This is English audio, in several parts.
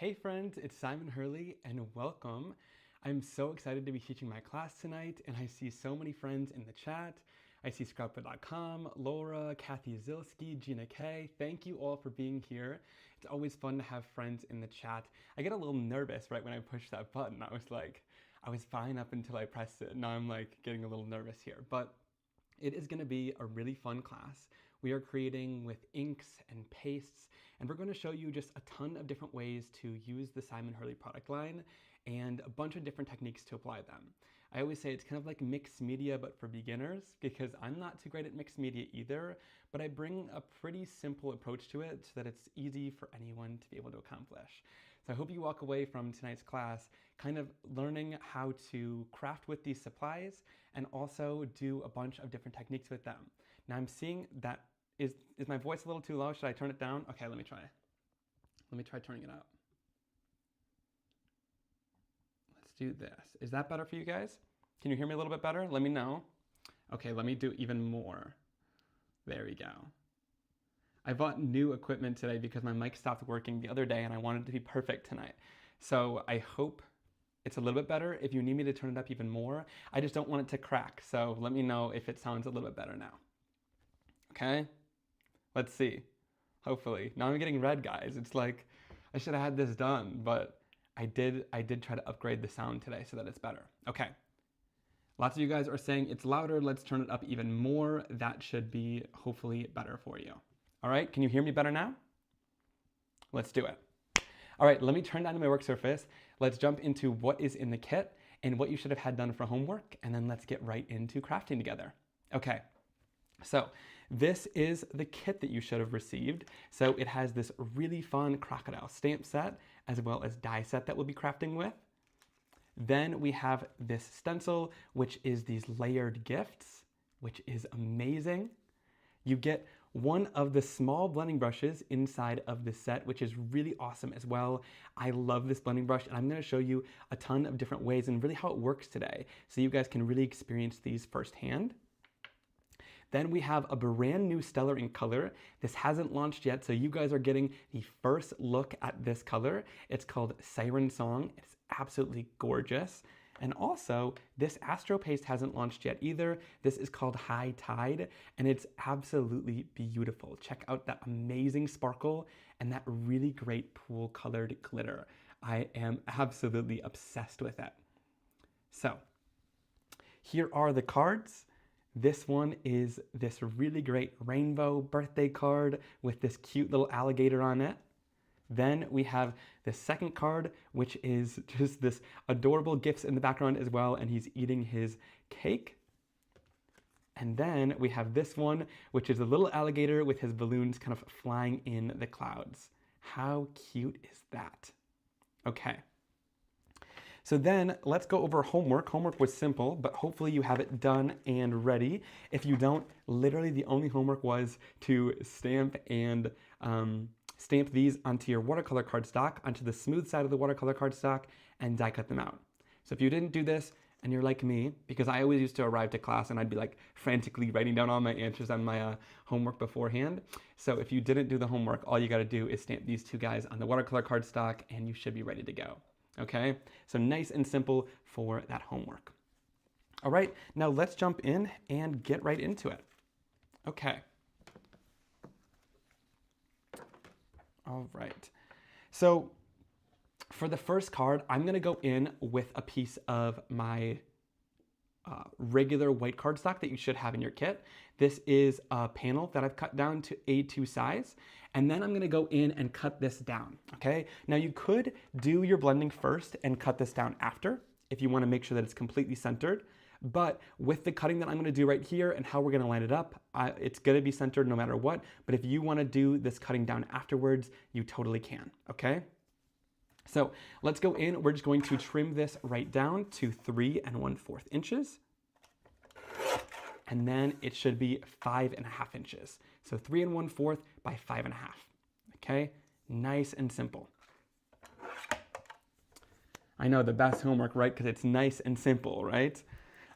Hey friends, it's Simon Hurley and welcome. I'm so excited to be teaching my class tonight and I see so many friends in the chat. I see Scrapbook.com, Laura, Kathy Zilski, Gina K. Thank you all for being here. It's always fun to have friends in the chat. I get a little nervous right when I push that button. I was fine up until I pressed it. Now I'm like getting a little nervous here, but it is going to be a really fun class. We are creating with inks and pastes, and we're going to show you just a ton of different ways to use the Simon Hurley product line and a bunch of different techniques to apply them. I always say it's kind of like mixed media, but for beginners, because I'm not too great at mixed media either, but I bring a pretty simple approach to it so that it's easy for anyone to be able to accomplish. So I hope you walk away from tonight's class kind of learning how to craft with these supplies and also do a bunch of different techniques with them. Now I'm seeing that, is my voice a little too low? Should I turn it down? Okay, let me try. Let me try turning it up. Let's do this. Is that better for you guys? Can you hear me a little bit better? Let me know. Okay, let me do even more. There we go. I bought new equipment today because my mic stopped working the other day and I wanted it to be perfect tonight. So I hope it's a little bit better. If you need me to turn it up even more, I just don't want it to crack. So let me know if it sounds a little bit better now. Okay, let's see. Hopefully. Now I'm getting red, guys. It's like I should have had this done, but I did try to upgrade the sound today so that it's better. Okay. Lots of you guys are saying it's louder. Let's turn it up even more. That should be hopefully better for you. All right, can you hear me better now? Let's do it. All right, let me turn down to my work surface. Let's jump into what is in the kit and what you should have had done for homework, and then let's get right into crafting together. Okay, so this is the kit that you should have received. So it has this really fun crocodile stamp set as well as die set that we'll be crafting with. Then we have this stencil, which is these layered gifts, which is amazing. You get one of the small blending brushes inside of this set, which is really awesome as well. I love this blending brush, and I'm going to show you a ton of different ways and really how it works today, so you guys can really experience these firsthand. Then we have a brand new Stellar Ink color. This hasn't launched yet, so you guys are getting the first look at this color. It's called Siren Song. It's absolutely gorgeous. And also, this Astro Paste hasn't launched yet either. This is called High Tide, and it's absolutely beautiful. Check out that amazing sparkle and that really great pool colored glitter. I am absolutely obsessed with it. So, here are the cards. This one is this really great rainbow birthday card with this cute little alligator on it. Then we have the second card, which is just this adorable gifts in the background as well, and he's eating his cake. And then we have this one, which is a little alligator with his balloons kind of flying in the clouds. How cute is that? Okay. So then let's go over homework. Homework was simple, but hopefully you have it done and ready. If you don't, literally the only homework was to stamp these onto your watercolor cardstock, onto the smooth side of the watercolor cardstock, and die cut them out. So if you didn't do this, and you're like me, because I always used to arrive to class and I'd be like frantically writing down all my answers on my homework beforehand. So if you didn't do the homework, all you gotta do is stamp these two guys on the watercolor cardstock and you should be ready to go. Okay, so nice and simple for that homework. All right, now let's jump in and get right into it. Okay. All right, so for the first card, I'm gonna go in with a piece of my regular white cardstock that you should have in your kit. This is a panel that I've cut down to A2 size, and then I'm gonna go in and cut this down, okay? Now you could do your blending first and cut this down after if you wanna make sure that it's completely centered, but with the cutting that I'm gonna do right here and how we're gonna line it up, it's gonna be centered no matter what, but if you wanna do this cutting down afterwards, you totally can, okay? So let's go in, we're just going to trim this right down to 3 1/4 inches. And then it should be 5.5 inches. So 3 1/4 by 5.5, okay? Nice and simple. I know, the best homework, right? Because it's nice and simple, right?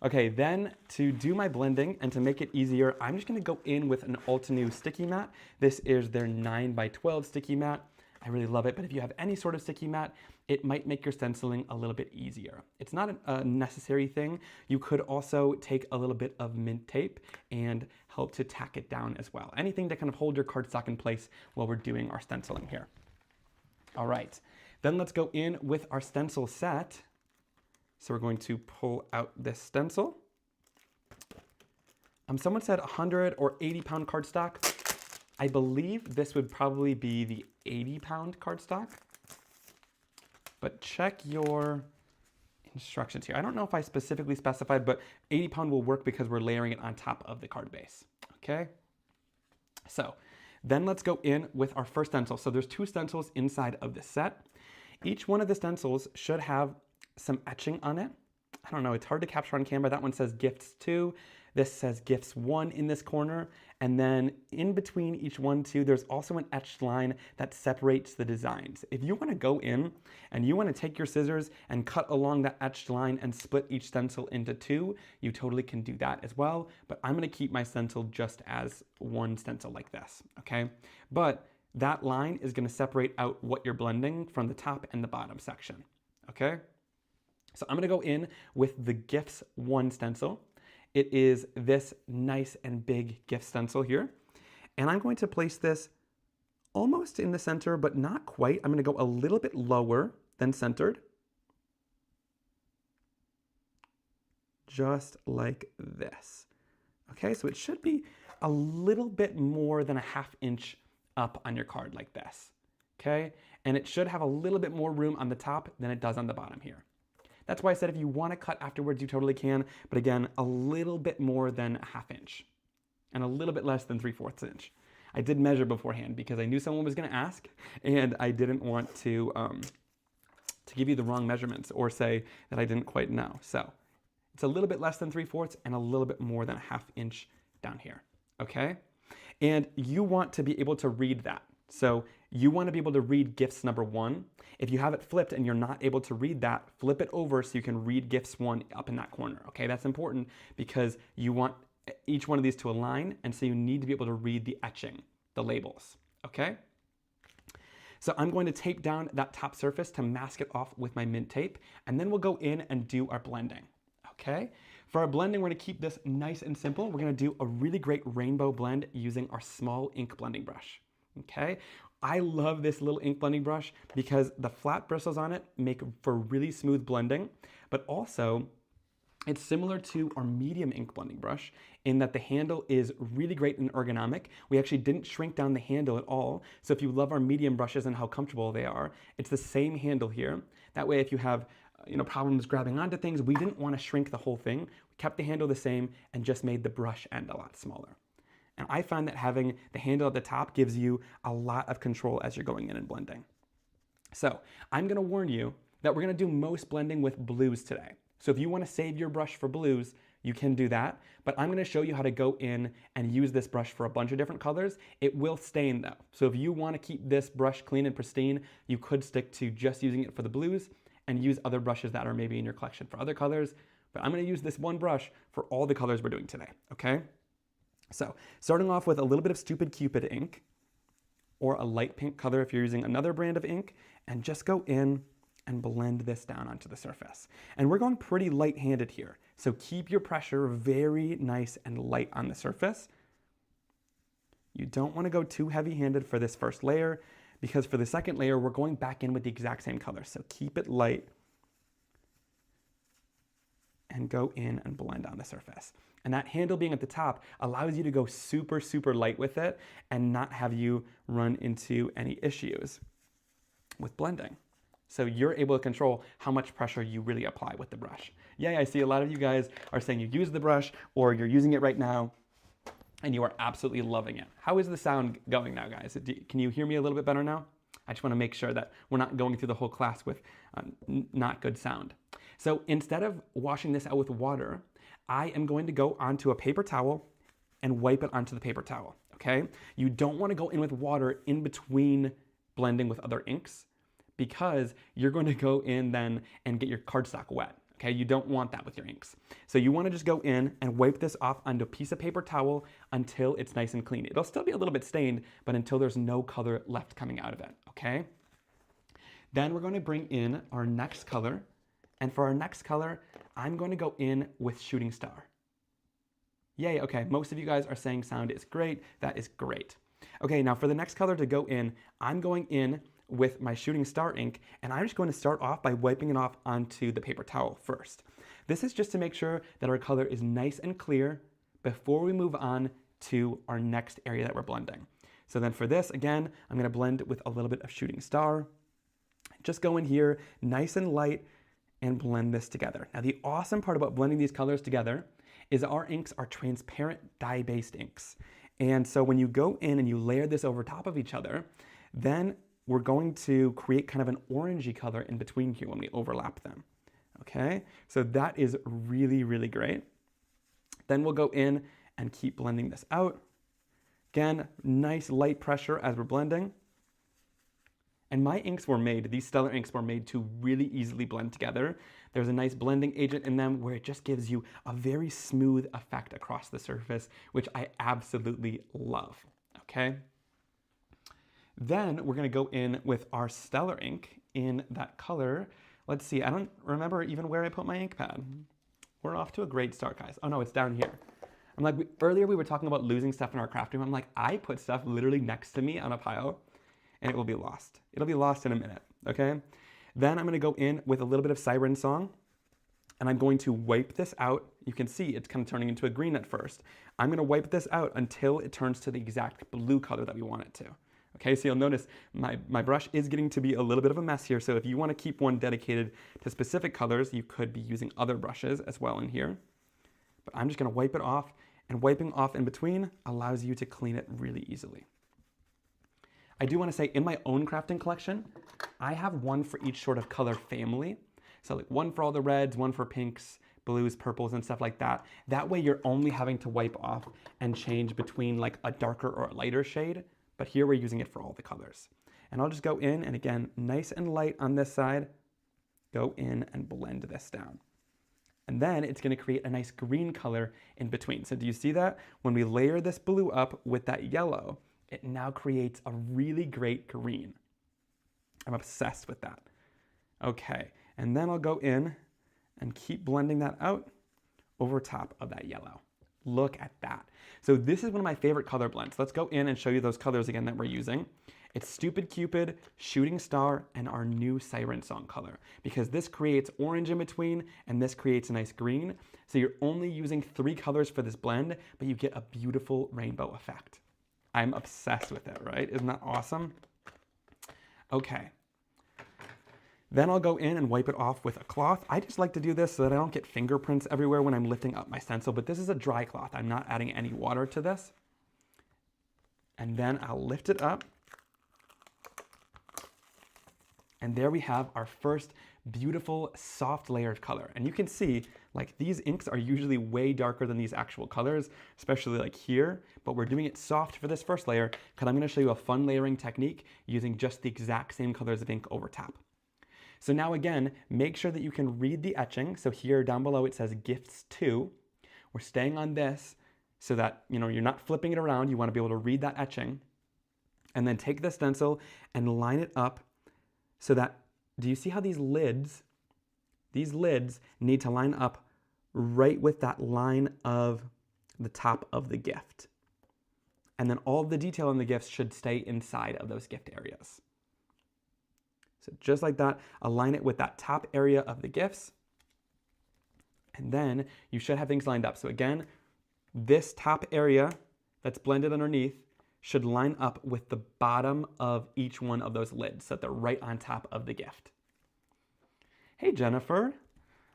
Okay, then to do my blending and to make it easier, I'm just gonna go in with an Altenew sticky mat. This is their 9 by 12 sticky mat. I really love it, but if you have any sort of sticky mat, it might make your stenciling a little bit easier. It's not a necessary thing. You could also take a little bit of mint tape and help to tack it down as well. Anything to kind of hold your cardstock in place while we're doing our stenciling here. All right, then let's go in with our stencil set. So we're going to pull out this stencil. Someone said 100 or 80 pound cardstock. I believe this would probably be the 80 pound cardstock, but check your instructions here. I don't know if I specifically specified, but 80 pound will work because we're layering it on top of the card base, okay? So then let's go in with our first stencil. So there's 2 stencils inside of this set. Each one of the stencils should have some etching on it. I don't know, it's hard to capture on camera. That one says gifts 2. This says gifts 1 in this corner. And then in between each 1, 2, there's also an etched line that separates the designs. If you want to go in and you want to take your scissors and cut along that etched line and split each stencil into 2, you totally can do that as well. But I'm going to keep my stencil just as one stencil like this, okay? But that line is going to separate out what you're blending from the top and the bottom section, okay? So I'm going to go in with the gifts 1 stencil. It is this nice and big gift stencil here. And I'm going to place this almost in the center, but not quite. I'm going to go a little bit lower than centered. Just like this. Okay, so it should be a little bit more than a ½ inch up on your card like this. Okay, and it should have a little bit more room on the top than it does on the bottom here. That's why I said if you want to cut afterwards, you totally can. But again, a little bit more than a ½ inch and a little bit less than 3/4 inch. I did measure beforehand because I knew someone was going to ask and I didn't want to give you the wrong measurements or say that I didn't quite know. So it's a little bit less than 3/4 and a little bit more than a ½ inch down here. Okay. And you want to be able to read that. So you want to be able to read gifts number 1. If you have it flipped and you're not able to read that, flip it over so you can read gifts 1 up in that corner. Okay, that's important because you want each one of these to align, and so you need to be able to read the etching, the labels. Okay? So I'm going to tape down that top surface to mask it off with my mint tape, and then we'll go in and do our blending. Okay? For our blending, we're going to keep this nice and simple. We're going to do a really great rainbow blend using our small ink blending brush. Okay, I love this little ink blending brush because the flat bristles on it make for really smooth blending, but also it's similar to our medium ink blending brush in that the handle is really great and ergonomic. We actually didn't shrink down the handle at all. So if you love our medium brushes and how comfortable they are, it's the same handle here. That way, if you have problems grabbing onto things, we didn't want to shrink the whole thing. We kept the handle the same and just made the brush end a lot smaller. And I find that having the handle at the top gives you a lot of control as you're going in and blending. So I'm going to warn you that we're going to do most blending with blues today. So if you want to save your brush for blues, you can do that. But I'm going to show you how to go in and use this brush for a bunch of different colors. It will stain though. So if you want to keep this brush clean and pristine, you could stick to just using it for the blues and use other brushes that are maybe in your collection for other colors. But I'm going to use this one brush for all the colors we're doing today, okay? So starting off with a little bit of Stupid Cupid ink or a light pink color if you're using another brand of ink, and just go in and blend this down onto the surface. And we're going pretty light-handed here. So keep your pressure very nice and light on the surface. You don't want to go too heavy-handed for this first layer because for the second layer, we're going back in with the exact same color. So keep it light and go in and blend on the surface. And that handle being at the top allows you to go super, super light with it and not have you run into any issues with blending. So you're able to control how much pressure you really apply with the brush. Yeah, I see a lot of you guys are saying you use the brush or you're using it right now and you are absolutely loving it. How is the sound going now, guys? Can you hear me a little bit better now? I just want to make sure that we're not going through the whole class with not good sound. So instead of washing this out with water, I am going to go onto a paper towel and wipe it onto the paper towel, okay? You don't want to go in with water in between blending with other inks because you're going to go in then and get your cardstock wet, Okay, you don't want that with your inks. So you want to just go in and wipe this off onto a piece of paper towel until it's nice and clean. It'll still be a little bit stained, but until there's no color left coming out of it, okay? Then we're going to bring in our next color. And for our next color, I'm going to go in with Shooting Star. Yay, okay, most of you guys are saying sound is great. That is great. Okay, now for the next color to go in, I'm going in with my Shooting Star ink, and I'm just going to start off by wiping it off onto the paper towel first. This is just to make sure that our color is nice and clear before we move on to our next area that we're blending. So then for this, again, I'm going to blend with a little bit of Shooting Star. Just go in here, nice and light, and blend this together. Now the awesome part about blending these colors together is our inks are transparent dye-based inks. And so when you go in and you layer this over top of each other, then we're going to create kind of an orangey color in between here when we overlap them. Okay, so that is really, really great. Then we'll go in and keep blending this out. Again, nice light pressure as we're blending. And my inks were made, these Stellar inks were made to really easily blend together. There's a nice blending agent in them where it just gives you a very smooth effect across the surface, which I absolutely love, okay? Then we're gonna go in with our Stellar ink in that color. Let's see, I don't remember even where I put my ink pad. We're off to a great start, guys. Oh no, it's down here. I'm like, earlier we were talking about losing stuff in our craft room. I'm like, I put stuff literally next to me on a pile, and it will be lost. It'll be lost in a minute, okay? Then I'm gonna go in with a little bit of Siren Song, and I'm going to wipe this out. You can see it's kind of turning into a green at first. I'm gonna wipe this out until it turns to the exact blue color that we want it to. Okay, so you'll notice my brush is getting to be a little bit of a mess here, so if you wanna keep one dedicated to specific colors, you could be using other brushes as well in here. But I'm just gonna wipe it off, and wiping off in between allows you to clean it really easily. I do want to say in my own crafting collection, I have one for each sort of color family. So like one for all the reds, one for pinks, blues, purples, and stuff like that. That way you're only having to wipe off and change between like a darker or a lighter shade, but here we're using it for all the colors. And I'll just go in and again, nice and light on this side, go in and blend this down. And then it's going to create a nice green color in between. So do you see that? When we layer this blue up with that yellow, it now creates a really great green. I'm obsessed with that. Okay, and then I'll go in and keep blending that out over top of that yellow. Look at that. So this is one of my favorite color blends. Let's go in and show you those colors again that we're using. It's Stupid Cupid, Shooting Star, and our new Siren Song color, because this creates orange in between and this creates a nice green. So you're only using 3 colors for this blend, but you get a beautiful rainbow effect. I'm obsessed with it, right? Isn't that awesome? Okay. Then I'll go in and wipe it off with a cloth. I just like to do this so that I don't get fingerprints everywhere when I'm lifting up my stencil, but this is a dry cloth. I'm not adding any water to this. And then I'll lift it up. And there we have our first beautiful soft layer of color. And you can see like these inks are usually way darker than these actual colors, especially like here, but we're doing it soft for this first layer because I'm going to show you a fun layering technique using just the exact same colors of ink over top. So now again, make sure that you can read the etching. So here down below it says gifts to. We're staying on this so that you're not flipping it around. You want to be able to read that etching. And then take the stencil and line it up so that, do you see how these lids need to line up right with that line of the top of the gift. And then all of the detail in the gifts should stay inside of those gift areas. So just like that, align it with that top area of the gifts. And then you should have things lined up. So again, this top area that's blended underneath should line up with the bottom of each one of those lids so that they're right on top of the gift. Hey Jennifer,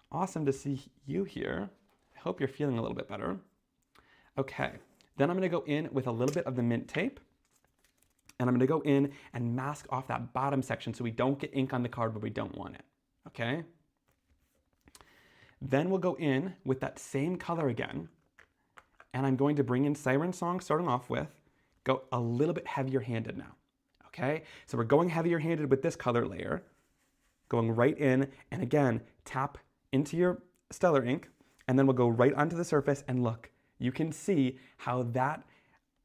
awesome to see you here. I hope you're feeling a little bit better. Okay, then I'm gonna go in with a little bit of the mint tape and I'm gonna go in and mask off that bottom section so we don't get ink on the card where we don't want it, okay? Then we'll go in with that same color again and I'm going to bring in Siren Song starting off with, go a little bit heavier handed now, okay? So we're going heavier handed with this color layer, going right in, and again, tap into your Stellar ink, and then we'll go right onto the surface, and look, you can see how that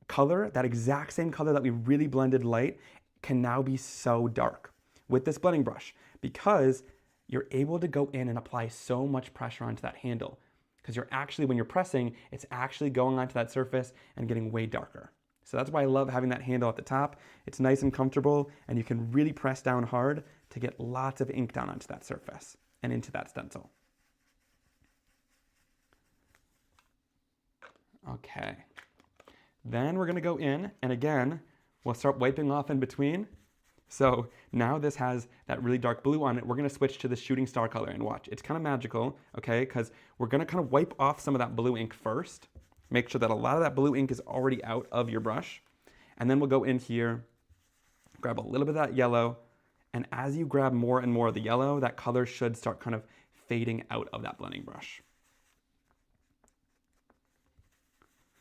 color, that exact same color that we really blended light, can now be so dark with this blending brush, because you're able to go in and apply so much pressure onto that handle. Because you're actually, when you're pressing, it's actually going onto that surface and getting way darker. So that's why I love having that handle at the top. It's nice and comfortable, and you can really press down hard to get lots of ink down onto that surface and into that stencil. Okay, then we're gonna go in, and again, we'll start wiping off in between. So now this has that really dark blue on it. We're gonna switch to the shooting star color, and watch. It's kind of magical, okay? Because we're gonna kind of wipe off some of that blue ink first. Make sure that a lot of that blue ink is already out of your brush. And then we'll go in here, grab a little bit of that yellow, and as you grab more and more of the yellow, that color should start kind of fading out of that blending brush.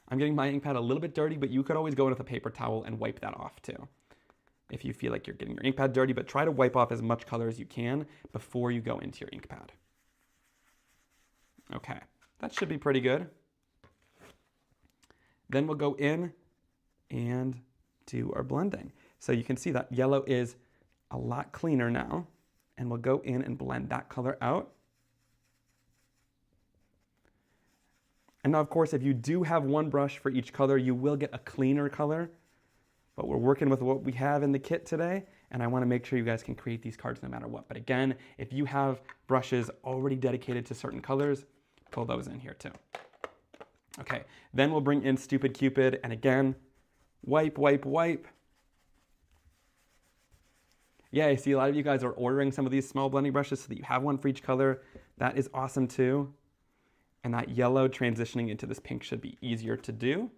I'm getting my ink pad a little bit dirty, but you could always go in with a paper towel and wipe that off too, if you feel like you're getting your ink pad dirty, but try to wipe off as much color as you can before you go into your ink pad. Okay, that should be pretty good. Then we'll go in and do our blending. So you can see that yellow is a lot cleaner now, and we'll go in and blend that color out. And now, of course, if you do have one brush for each color, you will get a cleaner color. But we're working with what we have in the kit today, and I want to make sure you guys can create these cards no matter what. But again, if you have brushes already dedicated to certain colors, pull those in here too. Okay, then we'll bring in Stupid Cupid, and again, wipe, wipe, wipe. Yeah, I see a lot of you guys are ordering some of these small blending brushes so that you have one for each color. That is awesome too. And that yellow transitioning into this pink should be easier to do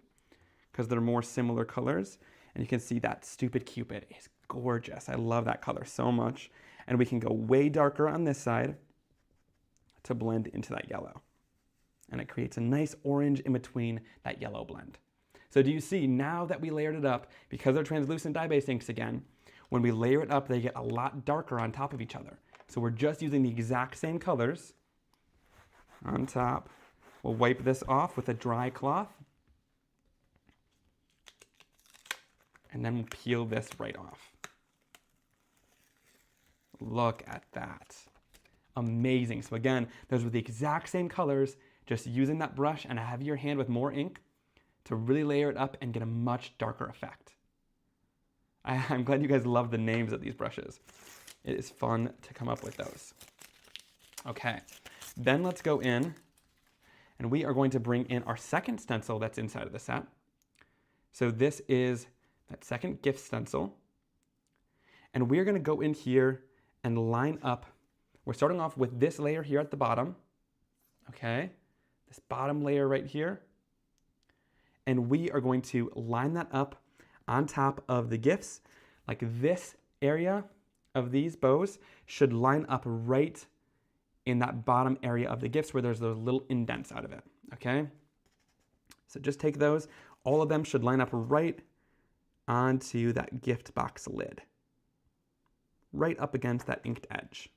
because they're more similar colors. And you can see that Stupid Cupid is gorgeous. I love that color so much. And we can go way darker on this side to blend into that yellow. And it creates a nice orange in between that yellow blend. So do you see, now that we layered it up, because they're translucent dye-based inks again, when we layer it up, they get a lot darker on top of each other. So we're just using the exact same colors on top. We'll wipe this off with a dry cloth. And then we'll peel this right off. Look at that. Amazing. So again, those were the exact same colors, just using that brush and a heavier hand with more ink to really layer it up and get a much darker effect. I'm glad you guys love the names of these brushes. It is fun to come up with those. Okay, then let's go in and we are going to bring in our second stencil that's inside of the set. So this is that second gift stencil. And we're gonna go in here and line up. We're starting off with this layer here at the bottom, okay? This bottom layer right here. And we are going to line that up on top of the gifts. Like this area of these bows should line up right in that bottom area of the gifts where there's those little indents out of it, okay? So just take those. All of them should line up right onto that gift box lid, right up against that inked edge.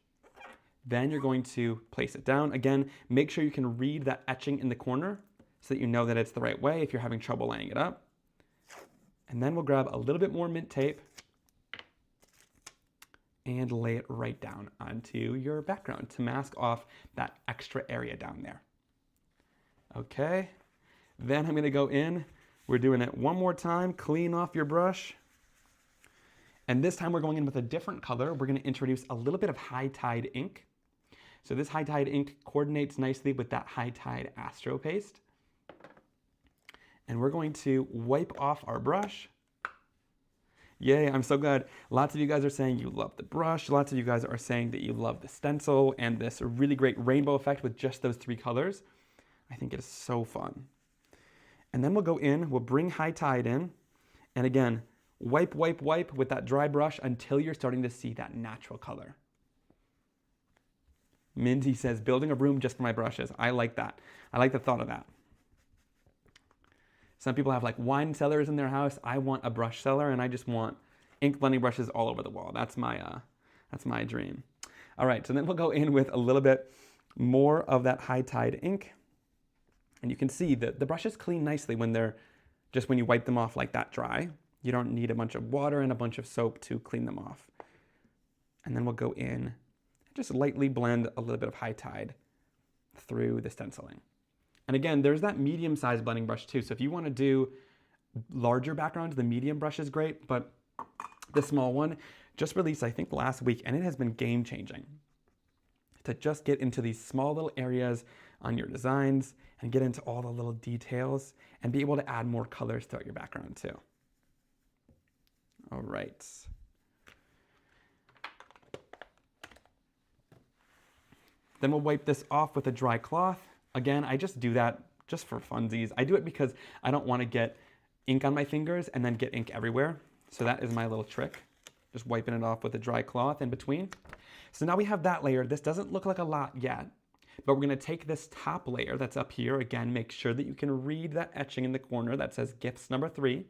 Then you're going to place it down. Again, make sure you can read that etching in the corner so that you know that it's the right way if you're having trouble laying it up. And then we'll grab a little bit more mint tape and lay it right down onto your background to mask off that extra area down there. Okay, then I'm gonna go in. We're doing it one more time, clean off your brush. And this time we're going in with a different color. We're gonna introduce a little bit of High Tide ink. So this High Tide ink coordinates nicely with that High Tide Astro paste. And we're going to wipe off our brush. Yay, I'm so glad. Lots of you guys are saying you love the brush. Lots of you guys are saying that you love the stencil and this really great rainbow effect with just those three colors. I think it is so fun. And then we'll go in, we'll bring High Tide in. And again, wipe, wipe, wipe with that dry brush until you're starting to see that natural color. Mindy says, building a room just for my brushes. I like that. I like the thought of that. Some people have like wine cellars in their house. I want a brush cellar and I just want ink blending brushes all over the wall. That's my dream. All right, so then we'll go in with a little bit more of that high tide ink. And you can see that the brushes clean nicely when when you wipe them off like that dry. You don't need a bunch of water and a bunch of soap to clean them off. And then we'll go in and just lightly blend a little bit of high tide through the stenciling. And again, there's that medium-sized blending brush too. So if you want to do larger backgrounds, the medium brush is great, but the small one just released, I think, last week, and it has been game-changing to just get into these small little areas on your designs and get into all the little details and be able to add more colors throughout your background too. All right. Then we'll wipe this off with a dry cloth. Again, I just do that just for funsies. I do it because I don't want to get ink on my fingers and then get ink everywhere. So that is my little trick. Just wiping it off with a dry cloth in between. So now we have that layer. This doesn't look like a lot yet, but we're going to take this top layer that's up here. Again, make sure that you can read that etching in the corner that says gifts number 3.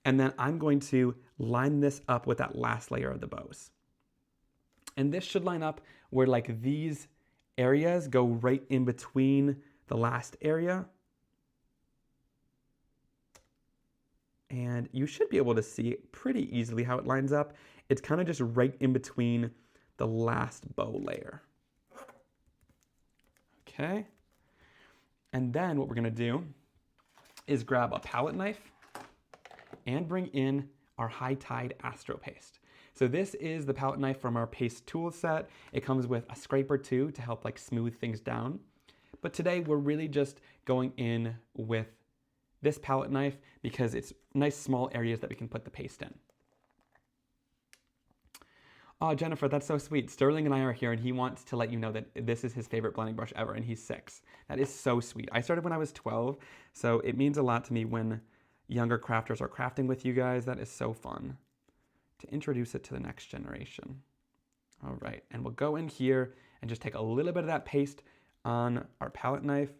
And then I'm going to line this up with that last layer of the bows. And this should line up where like these areas go right in between the last area. And you should be able to see pretty easily how it lines up. It's kind of just right in between the last bow layer. Okay. And then what we're going to do is grab a palette knife and bring in our high tide Astro paste. So this is the palette knife from our paste tool set. It comes with a scraper too to help like smooth things down. But today we're really just going in with this palette knife because it's nice small areas that we can put the paste in. Oh, Jennifer, that's so sweet. Sterling and I are here and he wants to let you know that this is his favorite blending brush ever and he's 6. That is so sweet. I started when I was 12, so it means a lot to me when younger crafters are crafting with you guys. That is so fun to introduce it to the next generation. All right, and we'll go in here and just take a little bit of that paste on our palette knife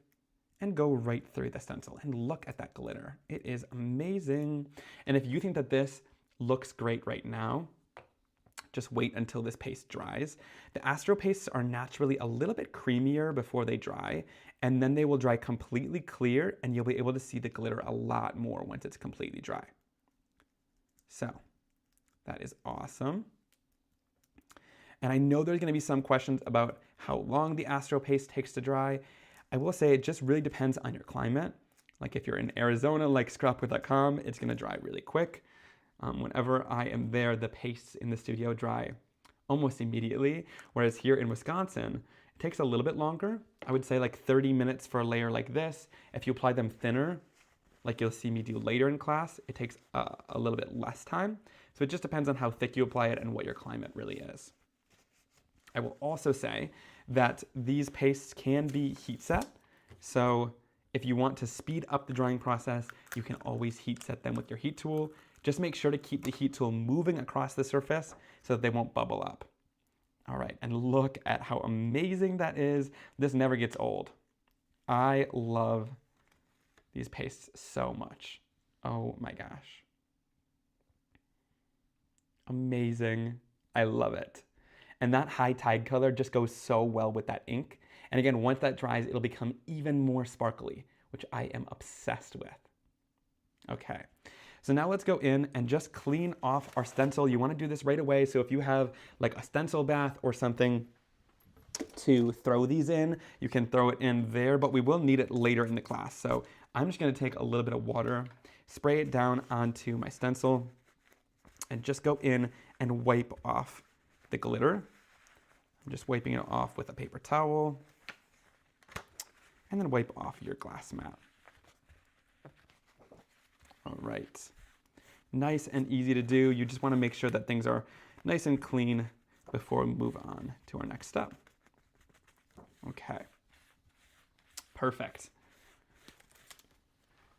and go right through the stencil. And look at that glitter. It is amazing. And if you think that this looks great right now, just wait until this paste dries. The Astro pastes are naturally a little bit creamier before they dry, and then they will dry completely clear and you'll be able to see the glitter a lot more once it's completely dry. So that is awesome. And I know there's going to be some questions about how long the Astro paste takes to dry. I will say it just really depends on your climate. Like if you're in Arizona, like scrapwood.com, it's going to dry really quick. Whenever I am there, the pastes in the studio dry almost immediately. Whereas here in Wisconsin, it takes a little bit longer. I would say like 30 minutes for a layer like this. If you apply them thinner, like you'll see me do later in class, it takes a little bit less time. So it just depends on how thick you apply it and what your climate really is. I will also say that these pastes can be heat set. So if you want to speed up the drying process, you can always heat set them with your heat tool. Just make sure to keep the heat tool moving across the surface so that they won't bubble up. All right, and look at how amazing that is. This never gets old. I love these pastes so much. Oh my gosh. Amazing. I love it. And that high tide color just goes so well with that ink. And again, once that dries, it'll become even more sparkly, which I am obsessed with. Okay, so now let's go in and just clean off our stencil. You want to do this right away. So if you have like a stencil bath or something to throw these in, you can throw it in there, but we will need it later in the class. So I'm just going to take a little bit of water, spray it down onto my stencil, and just go in and wipe off the glitter. I'm just wiping it off with a paper towel, and then wipe off your glass mat. All right, nice and easy to do. You just want to make sure that things are nice and clean before we move on to our next step. Okay, perfect.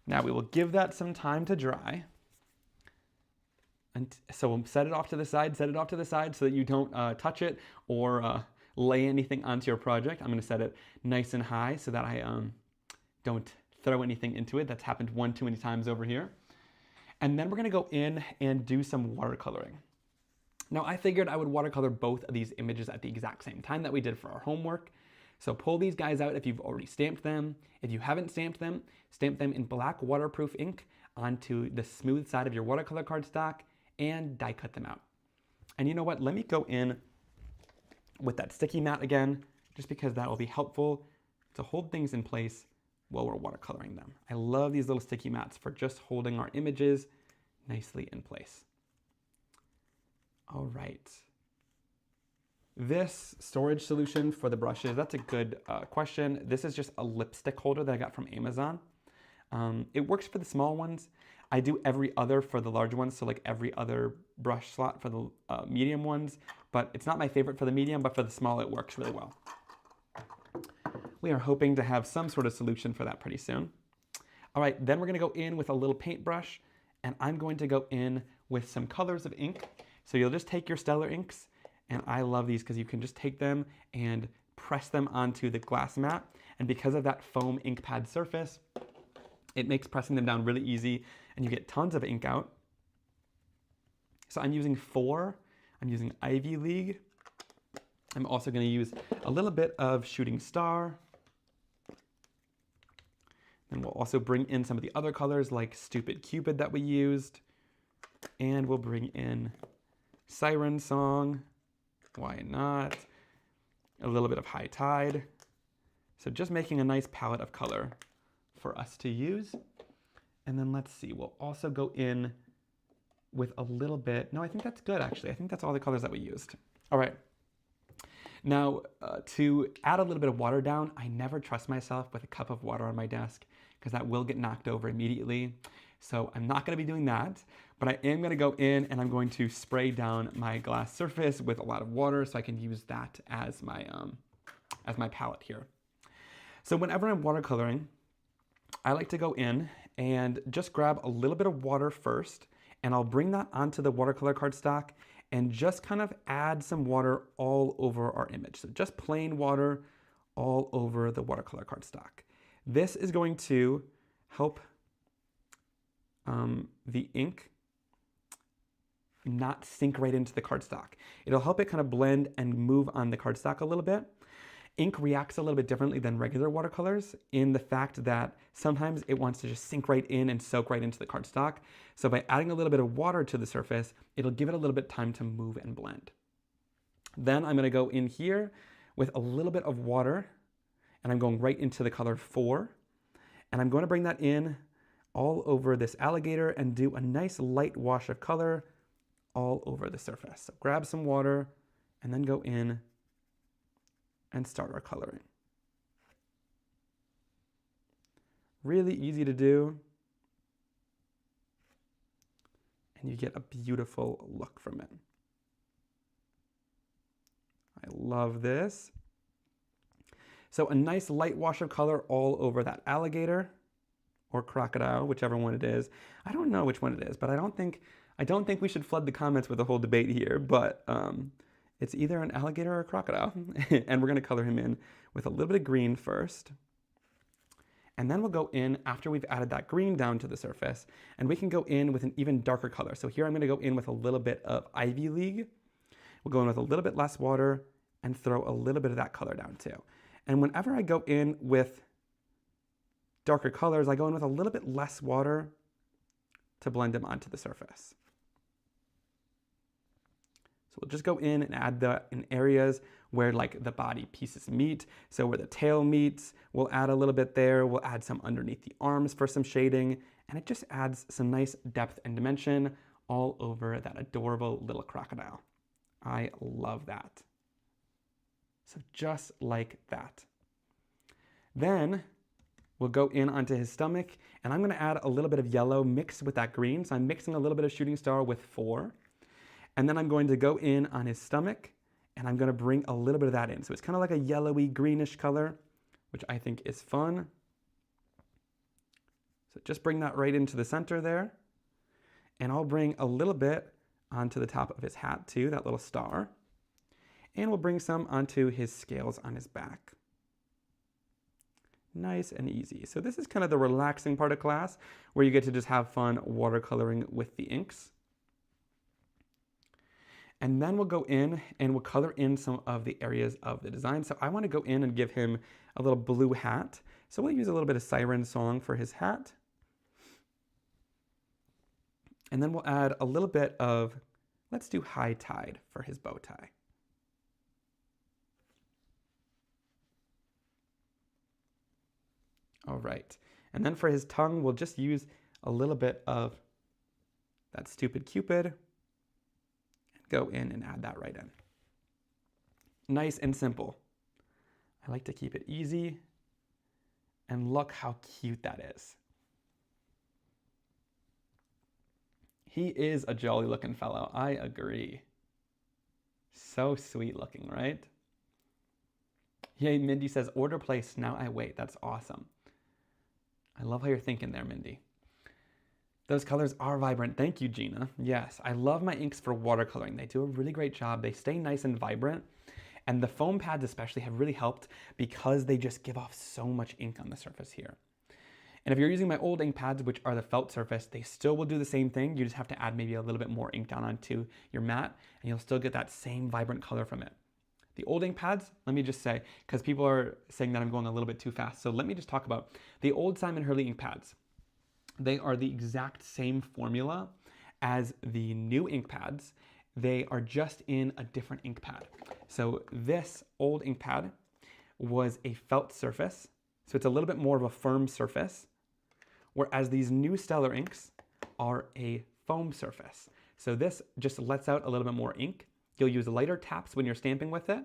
Now we will give that some time to dry. And so we'll set it off to the side, so that you don't touch it or lay anything onto your project. I'm going to set it nice and high so that I don't throw anything into it. That's happened one too many times over here. And then we're going to go in and do some watercoloring. Now I figured I would watercolor both of these images at the exact same time that we did for our homework. So pull these guys out if you've already stamped them. If you haven't stamped them, stamp them in black waterproof ink onto the smooth side of your watercolor cardstock and die cut them out. And you know what? Let me go in with that sticky mat again, just because that will be helpful to hold things in place while we're watercoloring them. I love these little sticky mats for just holding our images nicely in place. All right. This storage solution for the brushes, that's a good question. This is just a lipstick holder that I got from Amazon. It works for the small ones. I do every other for the large ones, so like every other brush slot for the medium ones, but it's not my favorite for the medium, but for the small it works really well. We are hoping to have some sort of solution for that pretty soon. All right, then we're gonna go in with a little paintbrush, and I'm going to go in with some colors of ink. So you'll just take your Stellar inks, and I love these because you can just take them and press them onto the glass mat, and because of that foam ink pad surface, it makes pressing them down really easy, and you get tons of ink out. So I'm using 4. I'm using Ivy League. I'm also going to use a little bit of Shooting Star. And we'll also bring in some of the other colors like Stupid Cupid that we used. And we'll bring in Siren Song. Why not? A little bit of High Tide. So just making a nice palette of color for us to use. And then let's see, we'll also go in with a little bit, no, I think that's good actually. I think that's all the colors that we used. All right. Now, to add a little bit of water down, I never trust myself with a cup of water on my desk because that will get knocked over immediately. So I'm not gonna be doing that, but I am gonna go in and I'm going to spray down my glass surface with a lot of water so I can use that as my palette here. So whenever I'm watercoloring, I like to go in and just grab a little bit of water first, and I'll bring that onto the watercolor cardstock and just kind of add some water all over our image. So just plain water all over the watercolor cardstock. This is going to help the ink not sink right into the cardstock. It'll help it kind of blend and move on the cardstock a little bit. Ink reacts a little bit differently than regular watercolors in the fact that sometimes it wants to just sink right in and soak right into the cardstock. So by adding a little bit of water to the surface, it'll give it a little bit of time to move and blend. Then I'm gonna go in here with a little bit of water, and I'm going right into the color 4. And I'm going to bring that in all over this alligator and do a nice light wash of color all over the surface. So grab some water and then go in and start our coloring. Really easy to do, and you get a beautiful look from it. I love this. So a nice light wash of color all over that alligator or crocodile, whichever one it is. I don't know which one it is, but I don't think we should flood the comments with a whole debate here, but it's either an alligator or a crocodile. And we're gonna color him in with a little bit of green first. And then we'll go in after we've added that green down to the surface, and we can go in with an even darker color. So here I'm gonna go in with a little bit of Ivy League. We'll go in with a little bit less water and throw a little bit of that color down too. And whenever I go in with darker colors, I go in with a little bit less water to blend them onto the surface. So we'll just go in and add that in areas where like the body pieces meet. So where the tail meets, we'll add a little bit there. We'll add some underneath the arms for some shading. And it just adds some nice depth and dimension all over that adorable little crocodile. I love that. So just like that. Then we'll go in onto his stomach, and I'm gonna add a little bit of yellow mixed with that green. So I'm mixing a little bit of Shooting Star with 4. And then I'm going to go in on his stomach, and I'm gonna bring a little bit of that in. So it's kind of like a yellowy greenish color, which I think is fun. So just bring that right into the center there. And I'll bring a little bit onto the top of his hat too, that little star. And we'll bring some onto his scales on his back. Nice and easy. So this is kind of the relaxing part of class where you get to just have fun watercoloring with the inks. And then we'll go in and we'll color in some of the areas of the design. So I want to go in and give him a little blue hat. So we'll use a little bit of Siren Song for his hat. And then we'll add a little bit of, let's do High Tide for his bow tie. All right. And then for his tongue, we'll just use a little bit of that Stupid Cupid. Go in and add that right in. Nice and simple. I like to keep it easy. And look how cute that is. He is a jolly looking fellow. I agree. So sweet looking, right? Yay, Mindy says, order placed, now I wait. That's awesome. I love how you're thinking there, Mindy. Those colors are vibrant. Thank you, Gina. Yes, I love my inks for watercoloring. They do a really great job. They stay nice and vibrant. And the foam pads especially have really helped because they just give off so much ink on the surface here. And if you're using my old ink pads, which are the felt surface, they still will do the same thing. You just have to add maybe a little bit more ink down onto your mat, and you'll still get that same vibrant color from it. The old ink pads, let me just say, because people are saying that I'm going a little bit too fast, so let me just talk about the old Simon Hurley ink pads. They are the exact same formula as the new ink pads. They are just in a different ink pad. So this old ink pad was a felt surface, so it's a little bit more of a firm surface, whereas these new Stellar inks are a foam surface. So this just lets out a little bit more ink. You'll use lighter taps when you're stamping with it,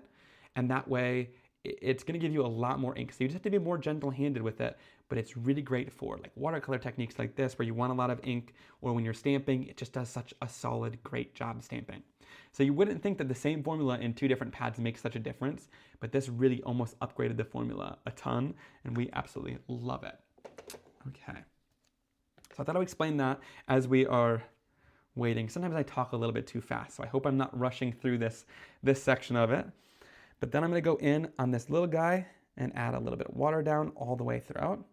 and that way it's going to give you a lot more ink. So you just have to be more gentle-handed with it, but it's really great for like watercolor techniques like this where you want a lot of ink, or when you're stamping, it just does such a solid, great job stamping. So you wouldn't think that the same formula in two different pads makes such a difference, but this really almost upgraded the formula a ton, and we absolutely love it. Okay. So I thought I would explain that as we are waiting. Sometimes I talk a little bit too fast, so I hope I'm not rushing through this section of it. But then I'm going to go in on this little guy and add a little bit of water down all the way throughout.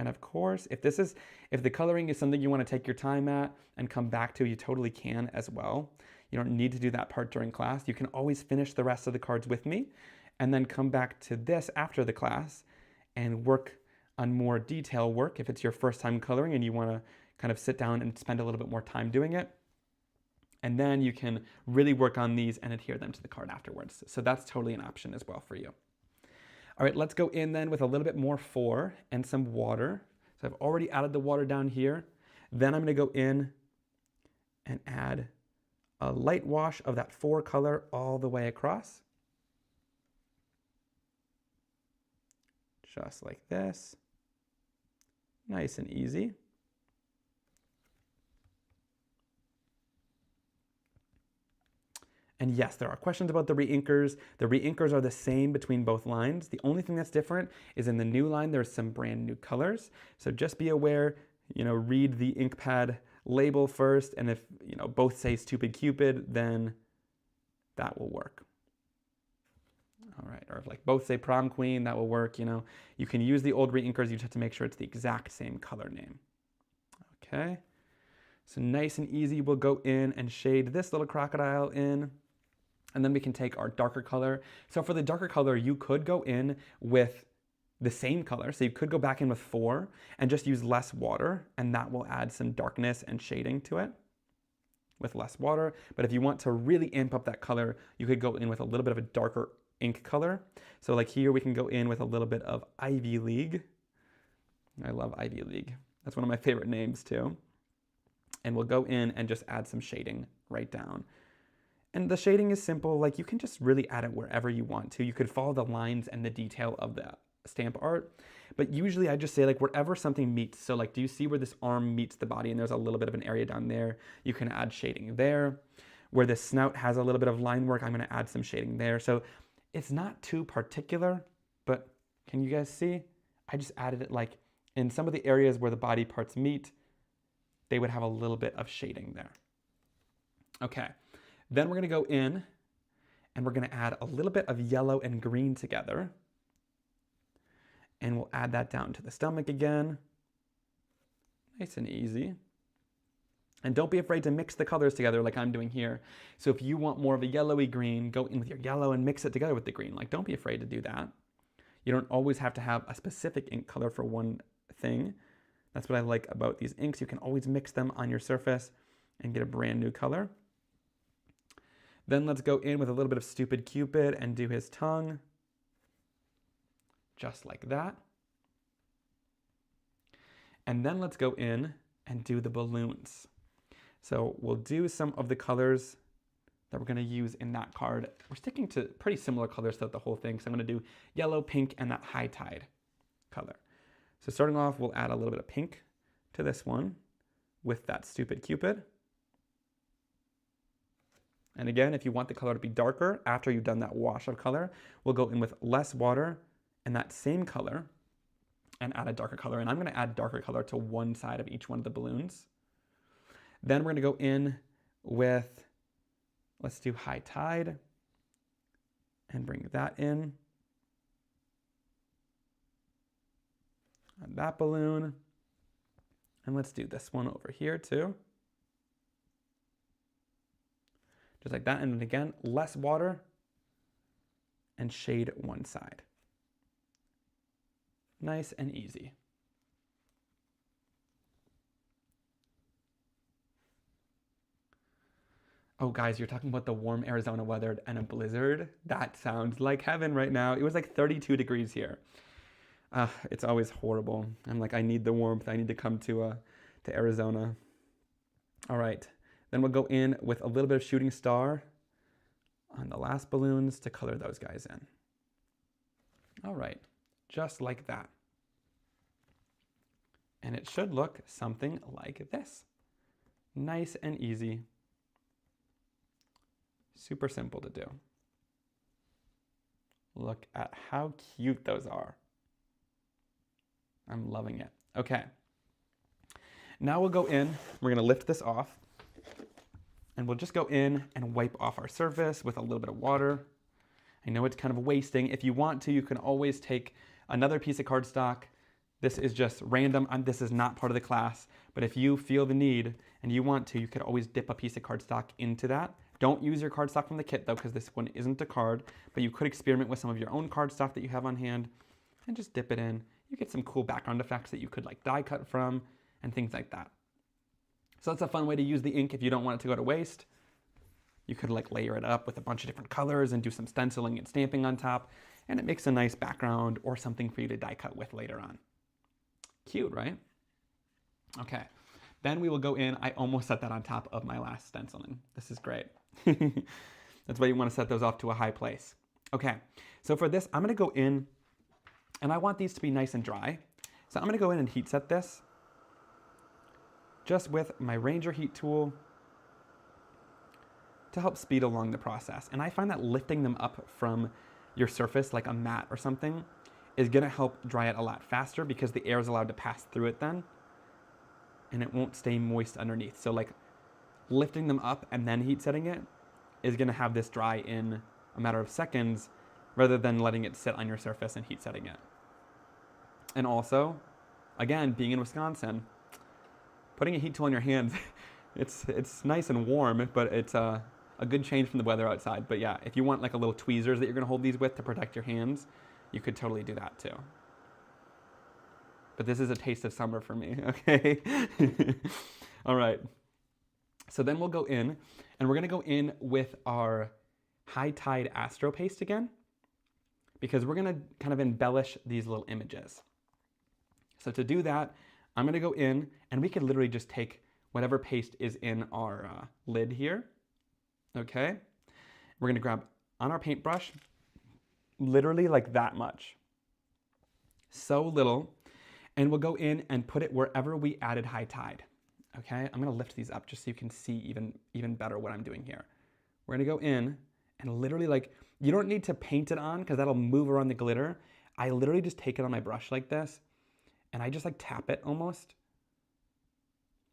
And of course, if the coloring is something you want to take your time at and come back to, you totally can as well. You don't need to do that part during class. You can always finish the rest of the cards with me and then come back to this after the class and work on more detail work if it's your first time coloring and you want to kind of sit down and spend a little bit more time doing it. And then you can really work on these and adhere them to the card afterwards. So that's totally an option as well for you. All right, let's go in then with a little bit more 4 and some water. So I've already added the water down here. Then I'm going to go in and add a light wash of that 4 color all the way across. Just like this. Nice and easy. And yes, there are questions about the re-inkers. The re-inkers are the same between both lines. The only thing that's different is in the new line, there's some brand new colors. So just be aware, read the ink pad label first. And if, both say Stupid Cupid, then that will work. All right, or if like both say Prom Queen, that will work. You can use the old re-inkers. You just have to make sure it's the exact same color name. Okay, so nice and easy. We'll go in and shade this little crocodile in. And then we can take our darker color. So for the darker color, you could go in with the same color. So you could go back in with 4 and just use less water, and that will add some darkness and shading to it with less water. But if you want to really amp up that color, you could go in with a little bit of a darker ink color. So like here, we can go in with a little bit of Ivy League. I love Ivy League. That's one of my favorite names too. And we'll go in and just add some shading right down. And the shading is simple, like you can just really add it wherever you want to. You could follow the lines and the detail of the stamp art, but usually I just say like wherever something meets. So like, do you see where this arm meets the body and there's a little bit of an area down there? You can add shading there. Where the snout has a little bit of line work, I'm gonna add some shading there. So it's not too particular, but can you guys see? I just added it like in some of the areas where the body parts meet, they would have a little bit of shading there. Okay. Then we're going to go in and we're going to add a little bit of yellow and green together. And we'll add that down to the stomach again. Nice and easy. And don't be afraid to mix the colors together like I'm doing here. So if you want more of a yellowy green, go in with your yellow and mix it together with the green. Like, don't be afraid to do that. You don't always have to have a specific ink color for one thing. That's what I like about these inks. You can always mix them on your surface and get a brand new color. Then let's go in with a little bit of Stupid Cupid and do his tongue. Just like that. And then let's go in and do the balloons. So we'll do some of the colors that we're going to use in that card. We're sticking to pretty similar colors throughout the whole thing. So I'm going to do yellow, pink, and that high tide color. So starting off, we'll add a little bit of pink to this one with that Stupid Cupid. And again, if you want the color to be darker, after you've done that wash of color, we'll go in with less water and that same color and add a darker color. And I'm going to add darker color to one side of each one of the balloons. Then we're going to go in with, let's do high tide and bring that in. On that balloon. And let's do this one over here too. Just like that. And then again, less water and shade one side. Nice and easy. Oh, guys, you're talking about the warm Arizona weather and a blizzard. That sounds like heaven right now. It was like 32 degrees here. It's always horrible. I'm like, I need the warmth. I need to come to Arizona. All right. Then we'll go in with a little bit of shooting star on the last balloons to color those guys in. All right. Just like that. And it should look something like this. Nice and easy. Super simple to do. Look at how cute those are. I'm loving it. Okay. Now we'll go in, we're gonna lift this off, and we'll just go in and wipe off our surface with a little bit of water. I know it's kind of wasting. If you want to, you can always take another piece of cardstock. This is just random. This is not part of the class, but if you feel the need and you want to, you could always dip a piece of cardstock into that. Don't use your cardstock from the kit though, because this one isn't a card, but you could experiment with some of your own cardstock that you have on hand and just dip it in. You get some cool background effects that you could like die cut from and things like that. So that's a fun way to use the ink if you don't want it to go to waste. You could like layer it up with a bunch of different colors and do some stenciling and stamping on top, and it makes a nice background or something for you to die cut with later on. Cute, right? Okay, then we will go in. I almost set that on top of my last stenciling. This is great. That's why you want to set those off to a high place. Okay, so for this, I'm going to go in, and I want these to be nice and dry. So I'm going to go in and heat set this just with my Ranger heat tool to help speed along the process. And I find that lifting them up from your surface, like a mat or something, is going to help dry it a lot faster because the air is allowed to pass through it then, and it won't stay moist underneath. So like lifting them up and then heat setting it is going to have this dry in a matter of seconds rather than letting it sit on your surface and heat setting it. And also, again, being in Wisconsin, putting a heat tool on your hands, it's nice and warm, but it's a good change from the weather outside. But yeah, if you want like a little tweezers that you're going to hold these with to protect your hands, you could totally do that too. But this is a taste of summer for me, okay? All right. So then we'll go in, and we're going to go in with our High Tide Astro Paste again, because we're going to kind of embellish these little images. So to do that, I'm going to go in, and we could literally just take whatever paste is in our lid here, okay? We're going to grab on our paintbrush, literally like that much. So little. And we'll go in and put it wherever we added High Tide. Okay, I'm gonna lift these up just so you can see even better what I'm doing here. We're gonna go in and literally like, you don't need to paint it on because that'll move around the glitter. I literally just take it on my brush like this and I just like tap it almost.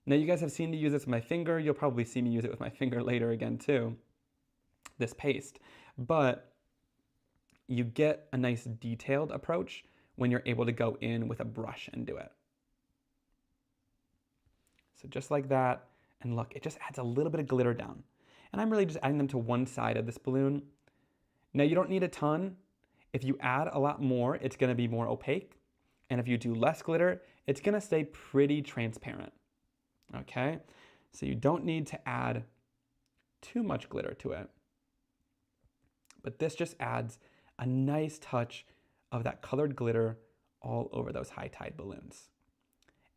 Now you guys have seen me use this with my finger. You'll probably see me use it with my finger later again too, this paste. But you get a nice detailed approach when you're able to go in with a brush and do it. So just like that, And look, it just adds a little bit of glitter down. And I'm really just adding them to one side of this balloon. Now you don't need a ton. If you add a lot more, it's gonna be more opaque. And if you do less glitter, it's gonna stay pretty transparent, okay? So you don't need to add too much glitter to it. But this just adds a nice touch of that colored glitter all over those high tide balloons.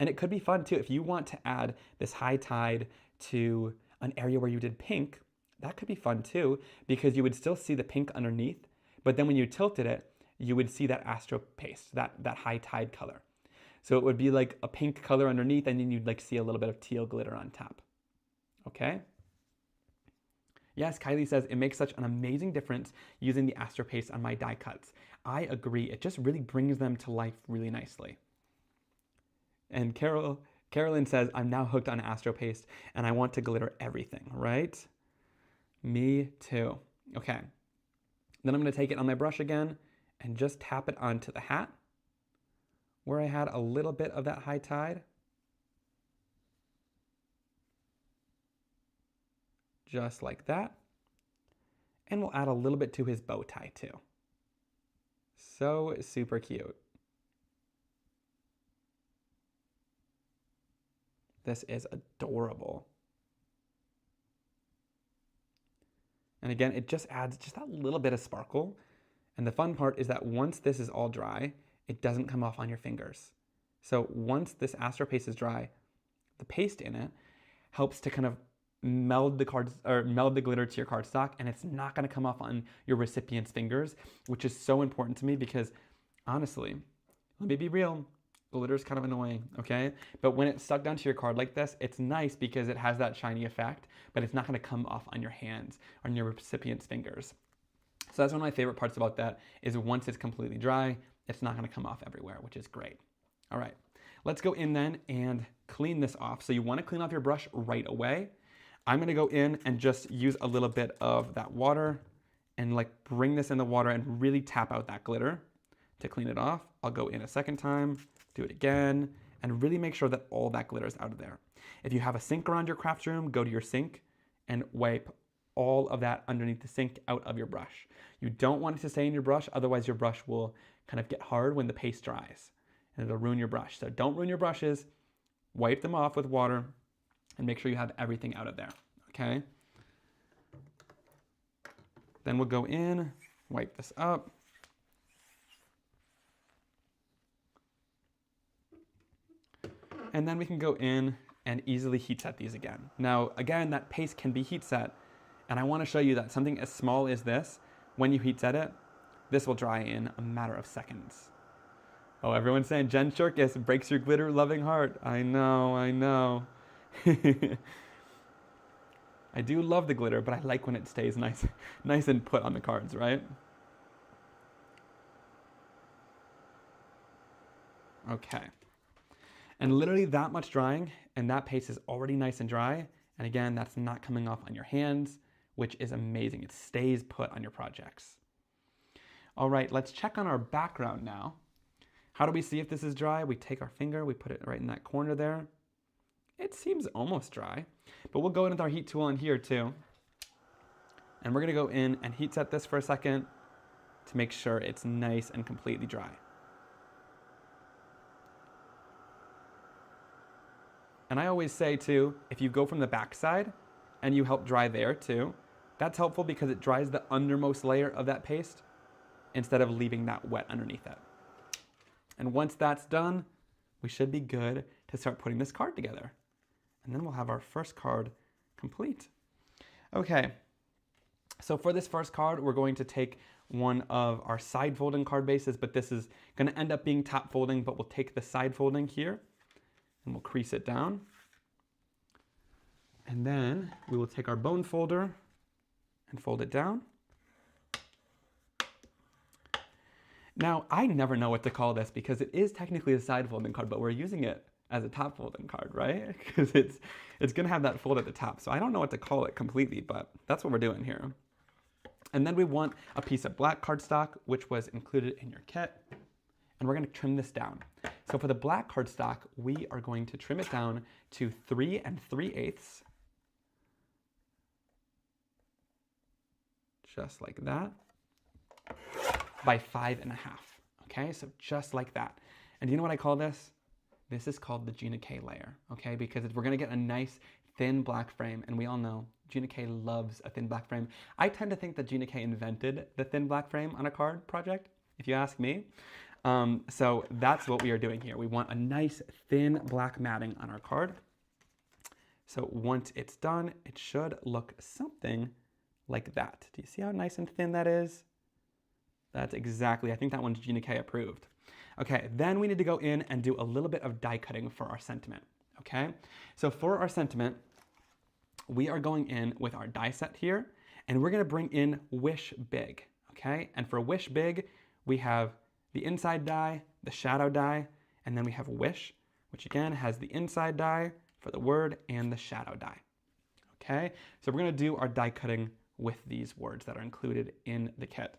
And it could be fun too, if you want to add this high tide to an area where you did pink, that could be fun too, because you would still see the pink underneath, but then when you tilted it, you would see that astro paste, that high tide color. So it would be like a pink color underneath, and then you'd like see a little bit of teal glitter on top. Okay? Yes, Kylie says, it makes such an amazing difference using the astro paste on my die cuts. I agree, it just really brings them to life really nicely. And Carolyn says, I'm now hooked on astro paste and I want to glitter everything, right? Me too. Okay. Then I'm going to take it on my brush again and just tap it onto the hat where I had a little bit of that high tide. Just like that. And we'll add a little bit to his bow tie too. So super cute. This is adorable. And again, it just adds just that little bit of sparkle. And the fun part is that once this is all dry, it doesn't come off on your fingers. So once this astro paste is dry, the paste in it helps to kind of meld the cards or meld the glitter to your cardstock, and it's not going to come off on your recipient's fingers, which is so important to me because honestly, let me be real, glitter is kind of annoying, okay? But when it's stuck down to your card like this, it's nice because it has that shiny effect, but it's not going to come off on your hands or on your recipient's fingers. So that's one of my favorite parts about that is once it's completely dry, it's not going to come off everywhere, which is great. All right, let's go in then and clean this off. So you want to clean off your brush right away. I'm going to go in and just use a little bit of that water and like bring this in the water and really tap out that glitter to clean it off. I'll go in a second time, do it again, and really make sure that all that glitter is out of there. If you have a sink around your craft room, go to your sink and wipe all of that underneath the sink out of your brush. You don't want it to stay in your brush, otherwise your brush will kind of get hard when the paste dries and it'll ruin your brush. So don't ruin your brushes, wipe them off with water and make sure you have everything out of there, okay? Then we'll go in, wipe this up. And then we can go in and easily heat set these again. Now, again, that paste can be heat set, and I wanna show you that something as small as this, when you heat set it, this will dry in a matter of seconds. Oh, everyone's saying, Jen Shirkus breaks your glitter loving heart. I know, I know. I do love the glitter, but I like when it stays nice and put on the cards, right? Okay. And literally that much drying, and that paste is already nice and dry. And again, that's not coming off on your hands, which is amazing. It stays put on your projects. All right, let's check on our background now. How do we see if this is dry? We take our finger, we put it right in that corner there. It seems almost dry, but we'll go in with our heat tool in here too. And we're gonna go in and heat set this for a second to make sure it's nice and completely dry. And I always say too, if you go from the back side and you help dry there too, that's helpful because it dries the undermost layer of that paste instead of leaving that wet underneath it. And once that's done, we should be good to start putting this card together. And then we'll have our first card complete. Okay, so for this first card, we're going to take one of our side folding card bases, but this is gonna end up being top folding, but we'll take the side folding here and we'll crease it down. And then we will take our bone folder and fold it down. Now, I never know what to call this because it is technically a side folding card, but we're using it as a top folding card, right? Because it's gonna have that fold at the top. So I don't know what to call it completely, but that's what we're doing here. And then we want a piece of black cardstock, which was included in your kit. And we're gonna trim this down. So for the black cardstock, we are going to trim it down to 3 3/8. just like that, by 5.5. Okay, so just like that. And do you know what I call this? This is called the Gina K layer, okay? Because we're gonna get a nice thin black frame, and we all know Gina K loves a thin black frame. I tend to think that Gina K invented the thin black frame on a card project, if you ask me. So that's what we are doing here. We want a nice thin black matting on our card. So once it's done, it should look something like that. Do you see how nice and thin that is? That's exactly, I think that one's Gina K approved. Okay, then we need to go in and do a little bit of die cutting for our sentiment, okay? So for our sentiment, we are going in with our die set here, and we're gonna bring in Wish Big, okay? And for Wish Big, we have the inside die, the shadow die, and then we have Wish, which again has the inside die for the word and the shadow die, okay? So we're gonna do our die cutting with these words that are included in the kit.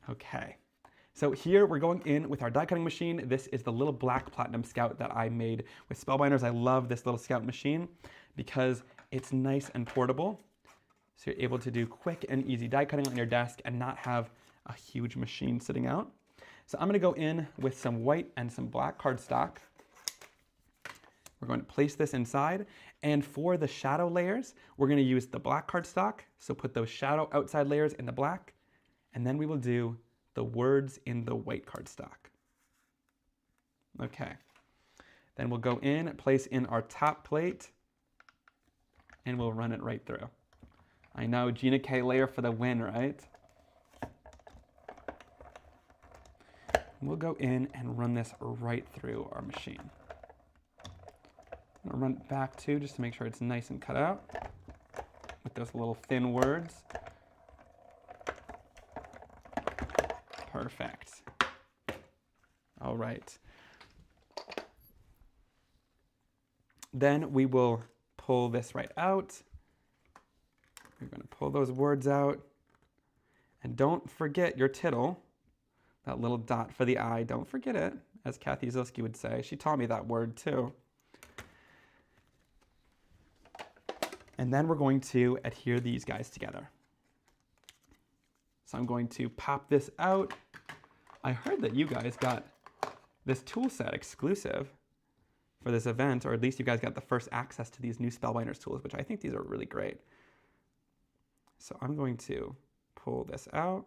Okay, so here we're going in with our die cutting machine. This is the little black Platinum Scout that I made with Spellbinders. I love this little Scout machine because it's nice and portable. So you're able to do quick and easy die cutting on your desk and not have a huge machine sitting out. So I'm gonna go in with some white and some black cardstock. We're going to place this inside. And for the shadow layers, we're gonna use the black cardstock. So put those shadow outside layers in the black. And then we will do the words in the white cardstock. Okay. Then we'll go in, place in our top plate, and we'll run it right through. I know, Gina K layer for the win, right? We'll go in and run this right through our machine. I'm gonna run it back too, just to make sure it's nice and cut out with those little thin words. Perfect. All right. Then we will pull this right out. We're going to pull those words out. And don't forget your tittle, that little dot for the eye. Don't forget it, as Kathy Zilski would say. She taught me that word too. And then we're going to adhere these guys together. So I'm going to pop this out. I heard that you guys got this tool set exclusive for this event, or at least you guys got the first access to these new Spellbinders tools, which I think these are really great. So I'm going to pull this out.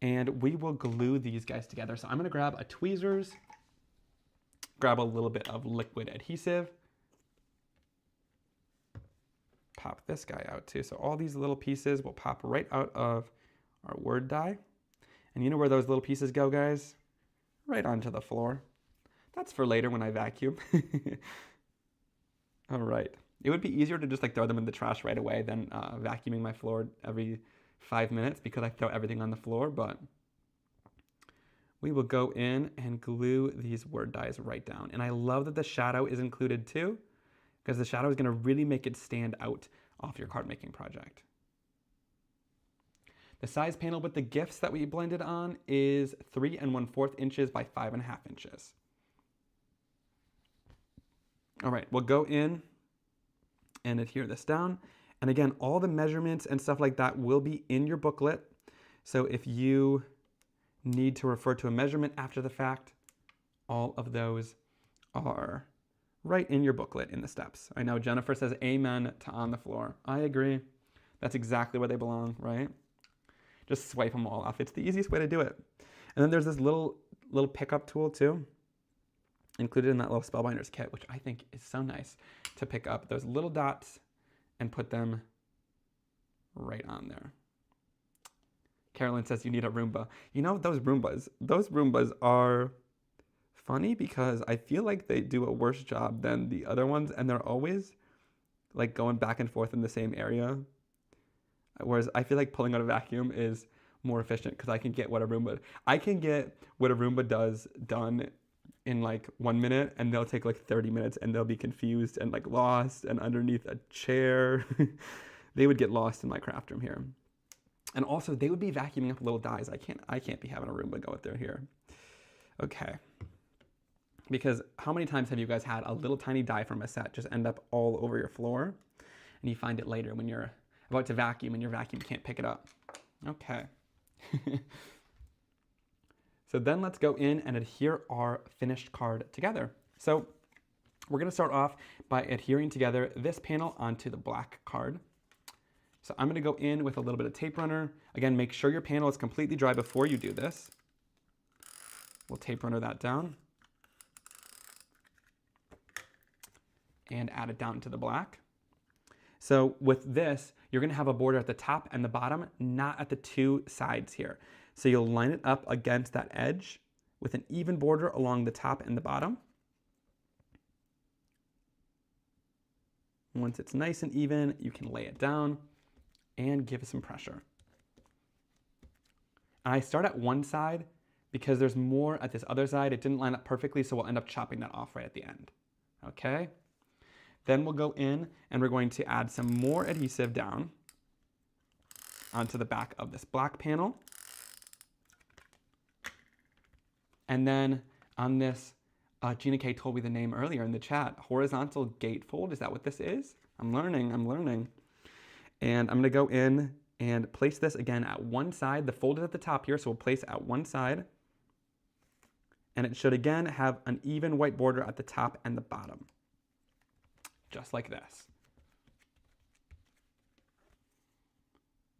And we will glue these guys together. So I'm gonna grab a tweezers, grab a little bit of liquid adhesive, pop this guy out too. So all these little pieces will pop right out of our word die. And you know where those little pieces go, guys? Right onto the floor. That's for later when I vacuum. All right. It would be easier to just like throw them in the trash right away than vacuuming my floor every 5 minutes because I throw everything on the floor, but we will go in and glue these word dies right down. And I love that the shadow is included too, because the shadow is going to really make it stand out off your card making project. The size panel with the gifts that we blended on is 3 1/4 inches by 5.5 inches. All right, we'll go in and adhere this down. And again, all the measurements and stuff like that will be in your booklet. So if you need to refer to a measurement after the fact, all of those are right in your booklet in the steps. I know Jennifer says amen to on the floor. I agree. That's exactly where they belong, right? Just swipe them all off. It's the easiest way to do it. And then there's this little pickup tool too, included in that little Spellbinders kit, which I think is so nice to pick up those little dots and put them right on there. Carolyn says you need a Roomba. You know, those Roombas are funny because I feel like they do a worse job than the other ones, and they're always like going back and forth in the same area. Whereas I feel like pulling out a vacuum is more efficient because I can get what a Roomba does done in like 1 minute, and they'll take like 30 minutes and they'll be confused and like lost and underneath a chair. They would get lost in my craft room here. And also they would be vacuuming up little dies. I can't be having a Roomba go out there here. Okay. Because how many times have you guys had a little tiny die from a set just end up all over your floor, and you find it later when you're about to vacuum and your vacuum can't pick it up? Okay. So then let's go in and adhere our finished card together. So we're going to start off by adhering together this panel onto the black card. So I'm going to go in with a little bit of tape runner. Again, make sure your panel is completely dry before you do this. We'll tape runner that down and add it down to the black. So with this, you're going to have a border at the top and the bottom, not at the two sides here. So you'll line it up against that edge with an even border along the top and the bottom. Once it's nice and even, you can lay it down and give it some pressure. And I start at one side because there's more at this other side. It didn't line up perfectly, so we'll end up chopping that off right at the end. Okay? Then we'll go in and we're going to add some more adhesive down onto the back of this black panel. And then on this, Gina K told me the name earlier in the chat, horizontal gatefold. Is that what this is? I'm learning. And I'm gonna go in and place this again at one side. The fold is at the top here, so we'll place at one side. And it should again have an even white border at the top and the bottom. Just like this.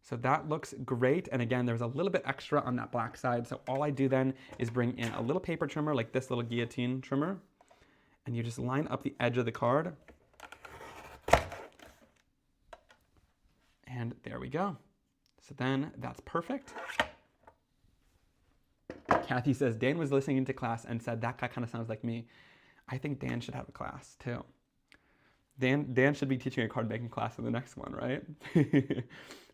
So that looks great. And again, there's a little bit extra on that black side. So all I do then is bring in a little paper trimmer, like this little guillotine trimmer, and you just line up the edge of the card. And there we go. So then that's perfect. Kathy says, Dan was listening into class and said, that guy kind of sounds like me. I think Dan should have a class too. Dan should be teaching a card making class in the next one, right?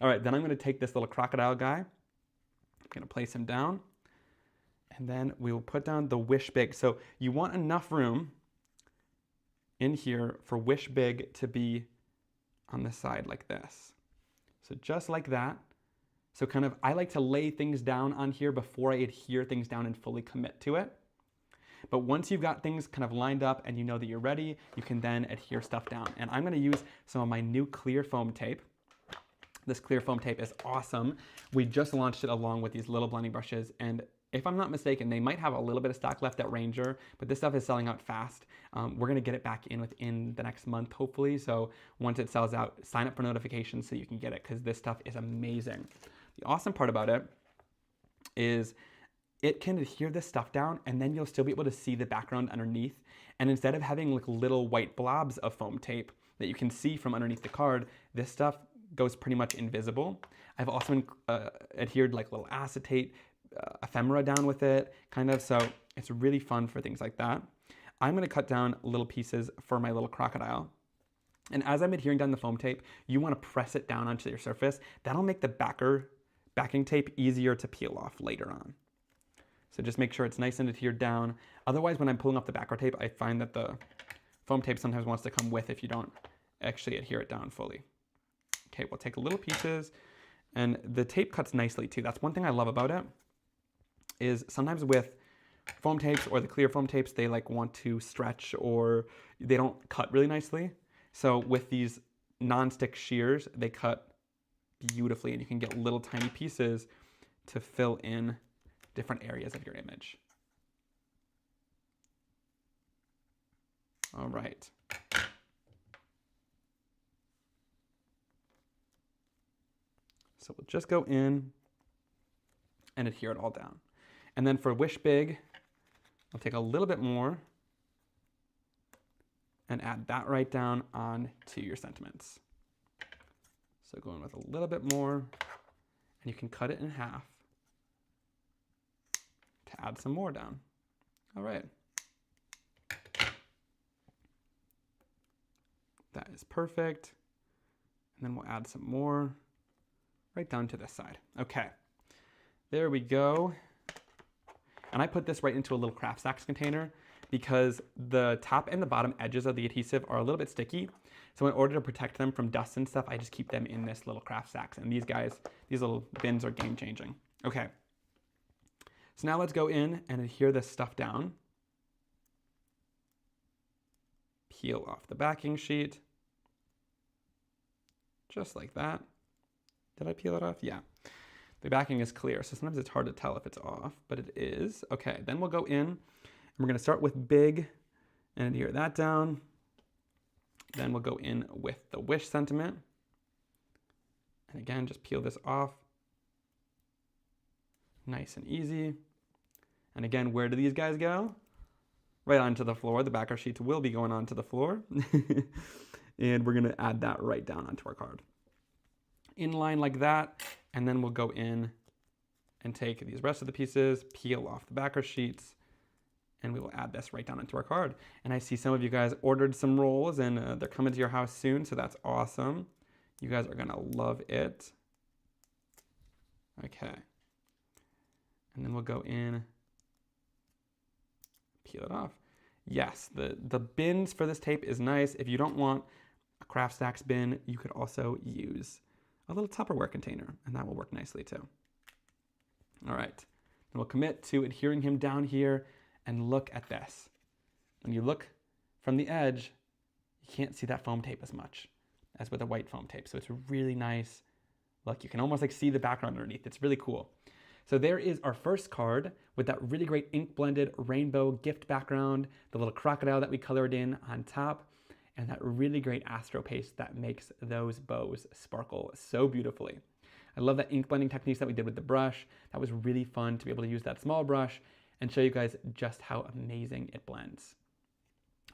All right, then I'm gonna take this little crocodile guy. I'm gonna place him down. And then we will put down the Wish Big. So you want enough room in here for Wish Big to be on the side like this. So just like that. So kind of, I like to lay things down on here before I adhere things down and fully commit to it. But once you've got things kind of lined up and you know that you're ready, you can then adhere stuff down. And I'm gonna use some of my new clear foam tape. This clear foam tape is awesome. We just launched it along with these little blending brushes, and if I'm not mistaken, they might have a little bit of stock left at Ranger, but this stuff is selling out fast. We're gonna get it back in within the next month, hopefully. So once it sells out, sign up for notifications so you can get it, because this stuff is amazing. The awesome part about it is it can adhere this stuff down, and then you'll still be able to see the background underneath. And instead of having like little white blobs of foam tape that you can see from underneath the card, this stuff goes pretty much invisible. I've also adhered like little acetate ephemera down with it, kind of, so it's really fun for things like that. I'm gonna cut down little pieces for my little crocodile. And as I'm adhering down the foam tape, you wanna press it down onto your surface. That'll make the backing tape easier to peel off later on. So just make sure it's nice and adhered down. Otherwise, when I'm pulling off the backer tape, I find that the foam tape sometimes wants to come with if you don't actually adhere it down fully. Okay, we'll take little pieces, and the tape cuts nicely too. That's one thing I love about it, is sometimes with foam tapes or the clear foam tapes, they like want to stretch or they don't cut really nicely. So with these non-stick shears, they cut beautifully, and you can get little tiny pieces to fill in different areas of your image. All right. So we'll just go in and adhere it all down. And then for Wish Big, I'll take a little bit more and add that right down on to your sentiments. So go in with a little bit more, and you can cut it in half to add some more down. All right. That is perfect. And then we'll add some more right down to this side. Okay, there we go. And I put this right into a little craft stacks container because the top and the bottom edges of the adhesive are a little bit sticky. So in order to protect them from dust and stuff, I just keep them in this little craft stacks. And these guys, these little bins are game changing. Okay, so now let's go in and adhere this stuff down. peel off the backing sheet. Just like that. Did I peel it off? Yeah. The backing is clear, so sometimes it's hard to tell if it's off, but it is. Okay, then we'll go in, and we're gonna start with big and adhere that down. Then we'll go in with the wish sentiment. And again, just peel this off. Nice and easy. And again, where do these guys go? Right onto the floor. The backer sheets will be going onto the floor. And we're gonna add that right down onto our card. In line like that, and then we'll go in and take these rest of the pieces, peel off the backer sheets, and we will add this right down into our card. And I see some of you guys ordered some rolls, and they're coming to your house soon, so that's awesome. You guys are gonna love it. Okay. And then we'll go in, peel it off. Yes, the bins for this tape is nice. If you don't want a craft stacks bin, you could also use a little Tupperware container, and that will work nicely too. All right, and we'll commit to adhering him down here, and look at this. When you look from the edge, you can't see that foam tape as much as with a white foam tape, so it's really nice. Look, you can almost like see the background underneath. It's really cool. So there is our first card with that really great ink blended rainbow gift background, the little crocodile that we colored in on top, and that really great astro paste that makes those bows sparkle so beautifully. I love that ink blending techniques that we did with the brush. That was really fun to be able to use that small brush and show you guys just how amazing it blends.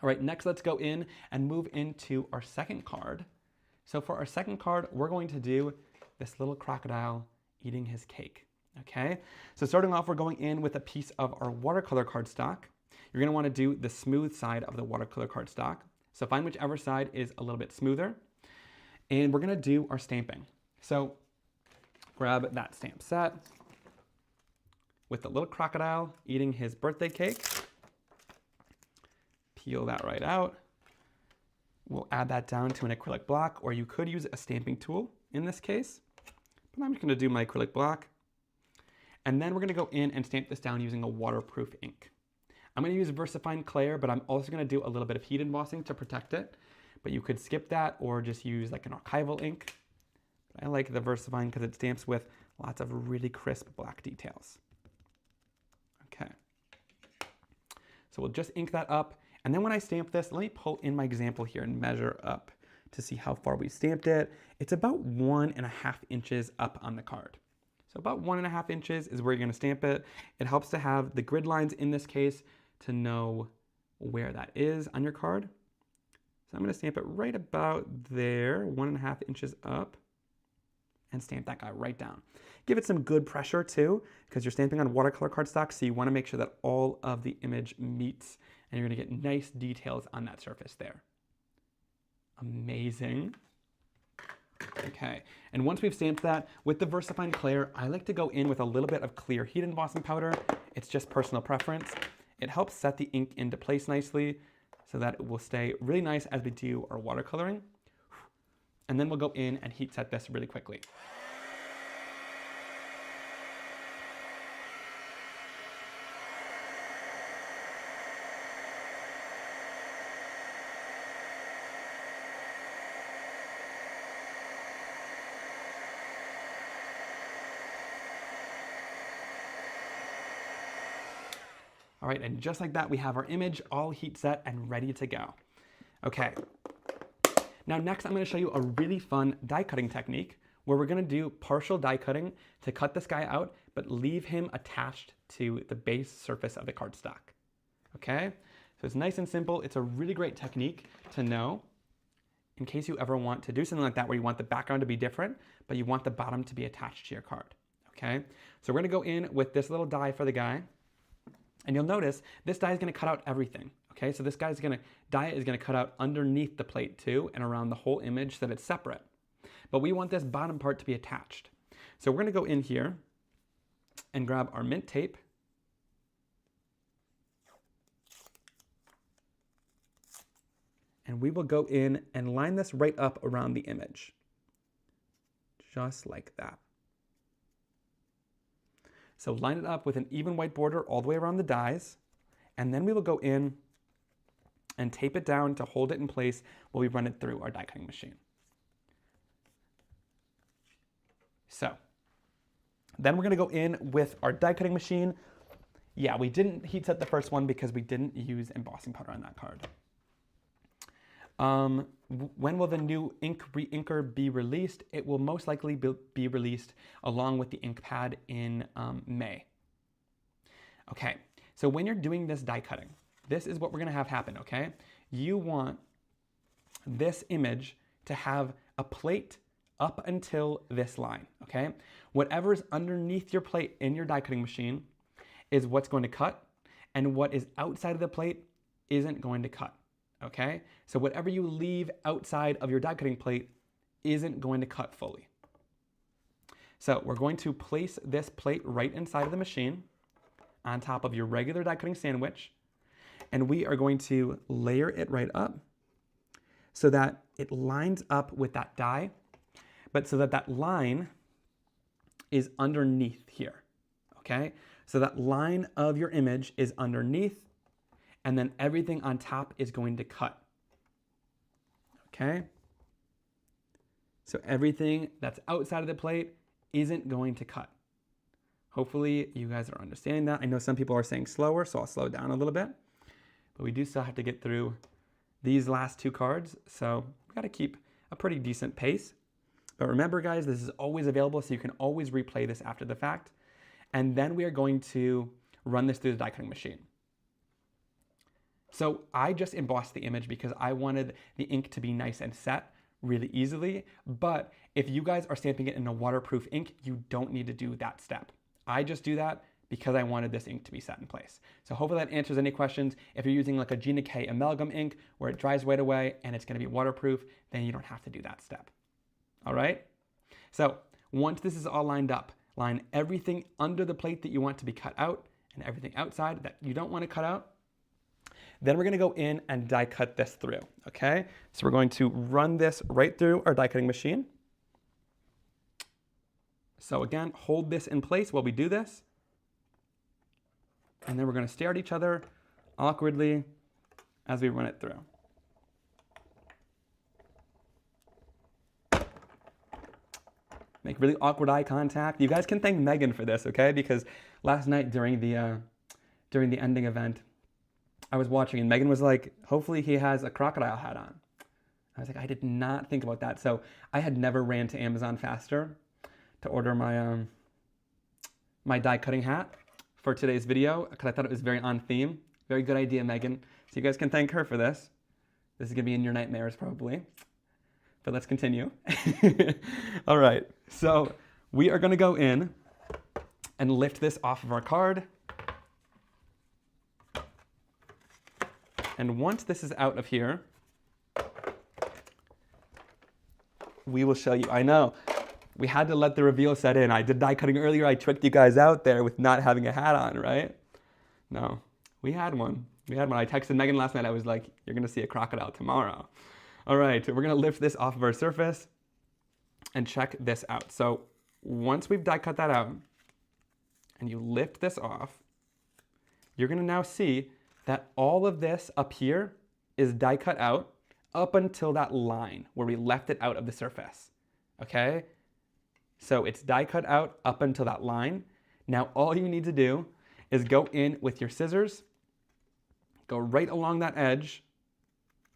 All right, next let's go in and move into our second card. So for our second card, we're going to do this little crocodile eating his cake, okay? So starting off, we're going in with a piece of our watercolor cardstock. You're gonna wanna do the smooth side of the watercolor cardstock. So find whichever side is a little bit smoother. And we're gonna do our stamping. So grab that stamp set with the little crocodile eating his birthday cake. Peel that right out. We'll add that down to an acrylic block, or you could use a stamping tool in this case. But I'm just gonna do my acrylic block. And then we're gonna go in and stamp this down using a waterproof ink. I'm gonna use VersaFine Clair, but I'm also gonna do a little bit of heat embossing to protect it. But you could skip that or just use like an archival ink. But I like the VersaFine because it stamps with lots of really crisp black details. Okay. So we'll just ink that up. And then when I stamp this, let me pull in my example here and measure up to see how far we stamped it. It's about 1.5 inches up on the card. So about 1.5 inches is where you're gonna stamp it. It helps to have the grid lines in this case to know where that is on your card. So I'm gonna stamp it right about there, 1.5 inches up, and stamp that guy right down. Give it some good pressure too, because you're stamping on watercolor cardstock, so you wanna make sure that all of the image meets, and you're gonna get nice details on that surface there. Amazing. Okay, and once we've stamped that, with the VersaFine Clair, I like to go in with a little bit of clear heat embossing powder. It's just personal preference. It helps set the ink into place nicely so that it will stay really nice as we do our watercoloring. And then we'll go in and heat set this really quickly. All right, and just like that, we have our image all heat set and ready to go. Okay, now next I'm gonna show you a really fun die cutting technique where we're gonna do partial die cutting to cut this guy out, but leave him attached to the base surface of the cardstock. Okay, so it's nice and simple. It's a really great technique to know in case you ever want to do something like that where you want the background to be different, but you want the bottom to be attached to your card. Okay, so we're gonna go in with this little die for the guy. And you'll notice this die is gonna cut out everything, okay? So this die is gonna cut out underneath the plate too and around the whole image so that it's separate. But we want this bottom part to be attached. So we're gonna go in here and grab our mint tape. And we will go in and line this right up around the image. Just like that. So line it up with an even white border all the way around the dies, and then we will go in and tape it down to hold it in place while we run it through our die cutting machine. So then we're gonna go in with our die cutting machine. Yeah, we didn't heat set the first one because we didn't use embossing powder on that card. When will the new ink re-inker be released? It will most likely be released along with the ink pad in May. Okay, so when you're doing this die cutting, this is what we're gonna have happen, okay? You want this image to have a plate up until this line, okay? Whatever is underneath your plate in your die cutting machine is what's going to cut, and what is outside of the plate isn't going to cut, okay? So whatever you leave outside of your die cutting plate isn't going to cut fully. So we're going to place this plate right inside of the machine on top of your regular die cutting sandwich, and we are going to layer it right up so that it lines up with that die, but so that that line is underneath here, okay? So that line of your image is underneath, and then everything on top is going to cut, okay? So everything that's outside of the plate isn't going to cut. Hopefully you guys are understanding that. I know some people are saying slower, so I'll slow down a little bit, but we do still have to get through these last two cards, so we gotta keep a pretty decent pace. But remember guys, this is always available, so you can always replay this after the fact. And then we are going to run this through the die cutting machine. So I just embossed the image because I wanted the ink to be nice and set really easily. But if you guys are stamping it in a waterproof ink, you don't need to do that step. I just do that because I wanted this ink to be set in place. So hopefully that answers any questions. If you're using like a Gina K amalgam ink where it dries right away and it's gonna be waterproof, then you don't have to do that step. All right? So once this is all lined up, line everything under the plate that you want to be cut out and everything outside that you don't want to cut out. Then we're going to go in and die cut this through, okay? So we're going to run this right through our die cutting machine. So again, hold this in place while we do this. And then we're going to stare at each other awkwardly as we run it through. Make really awkward eye contact. You guys can thank Megan for this, okay? Because last night during the ending event, I was watching and Megan was like, hopefully he has a crocodile hat on. I was like, I did not think about that. So I had never ran to Amazon faster to order my my die cutting hat for today's video because I thought it was very on theme. Very good idea, Megan. So you guys can thank her for this. This is gonna be in your nightmares probably. But let's continue. All right, so we are gonna go in and lift this off of our card. And once this is out of here, we will show you. I know, we had to let the reveal set in. I did die cutting earlier. I tricked you guys out there with not having a hat on, right? No, we had one. We had one. I texted Megan last night. I was like, you're gonna see a crocodile tomorrow. All right, we're gonna lift this off of our surface and check this out. So once we've die cut that out and you lift this off, you're gonna now see that all of this up here is die cut out up until that line where we left it out of the surface, okay? So it's die cut out up until that line. Now all you need to do is go in with your scissors, go right along that edge,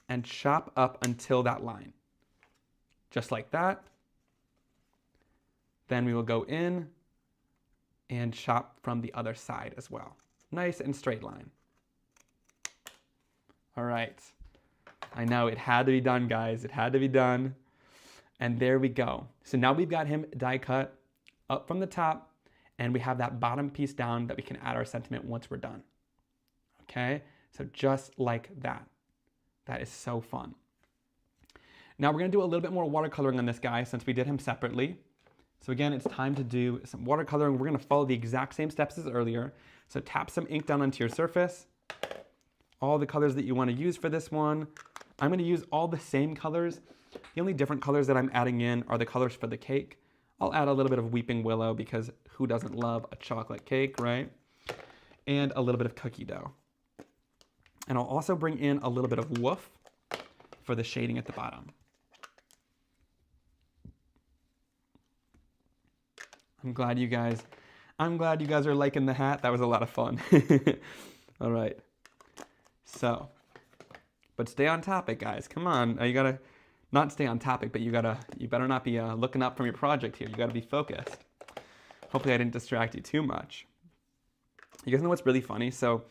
and chop up until that line. Just like that. Then we will go in and chop from the other side as well. Nice and straight line. All right. I know it had to be done, guys. It had to be done. And there we go. So now we've got him die cut up from the top, and we have that bottom piece down that we can add our sentiment once we're done. Okay? So just like that. That is so fun. Now we're gonna do a little bit more watercoloring on this guy since we did him separately. So again, it's time to do some watercoloring. We're gonna follow the exact same steps as earlier. So tap some ink down onto your surface. All the colors that you wanna use for this one. I'm gonna use all the same colors. The only different colors that I'm adding in are the colors for the cake. I'll add a little bit of Weeping Willow because who doesn't love a chocolate cake, right? And a little bit of cookie dough. And I'll also bring in a little bit of woof for the shading at the bottom. I'm glad you guys are liking the hat. That was a lot of fun. All right. So, but stay on topic, guys. Come on. You gotta not stay on topic, but you better not be looking up from your project here. You gotta be focused. Hopefully I didn't distract you too much. You guys know what's really funny? So,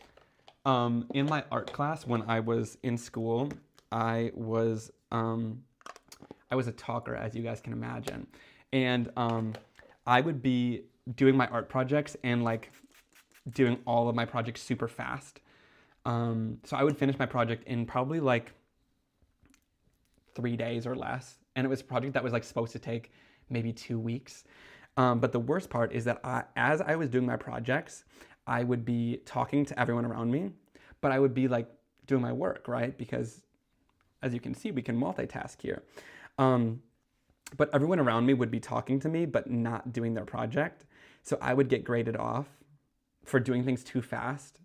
in my art class when I was in school, I was a talker, as you guys can imagine, and I would be doing my art projects and like doing all of my projects super fast. So I would finish my project in probably like 3 days or less, and it was a project that was like supposed to take maybe 2 weeks. But the worst part is that as I was doing my projects, I would be talking to everyone around me, but I would be like doing my work, right? Because as you can see, we can multitask here. But everyone around me would be talking to me, but not doing their project. So I would get graded off for doing things too fast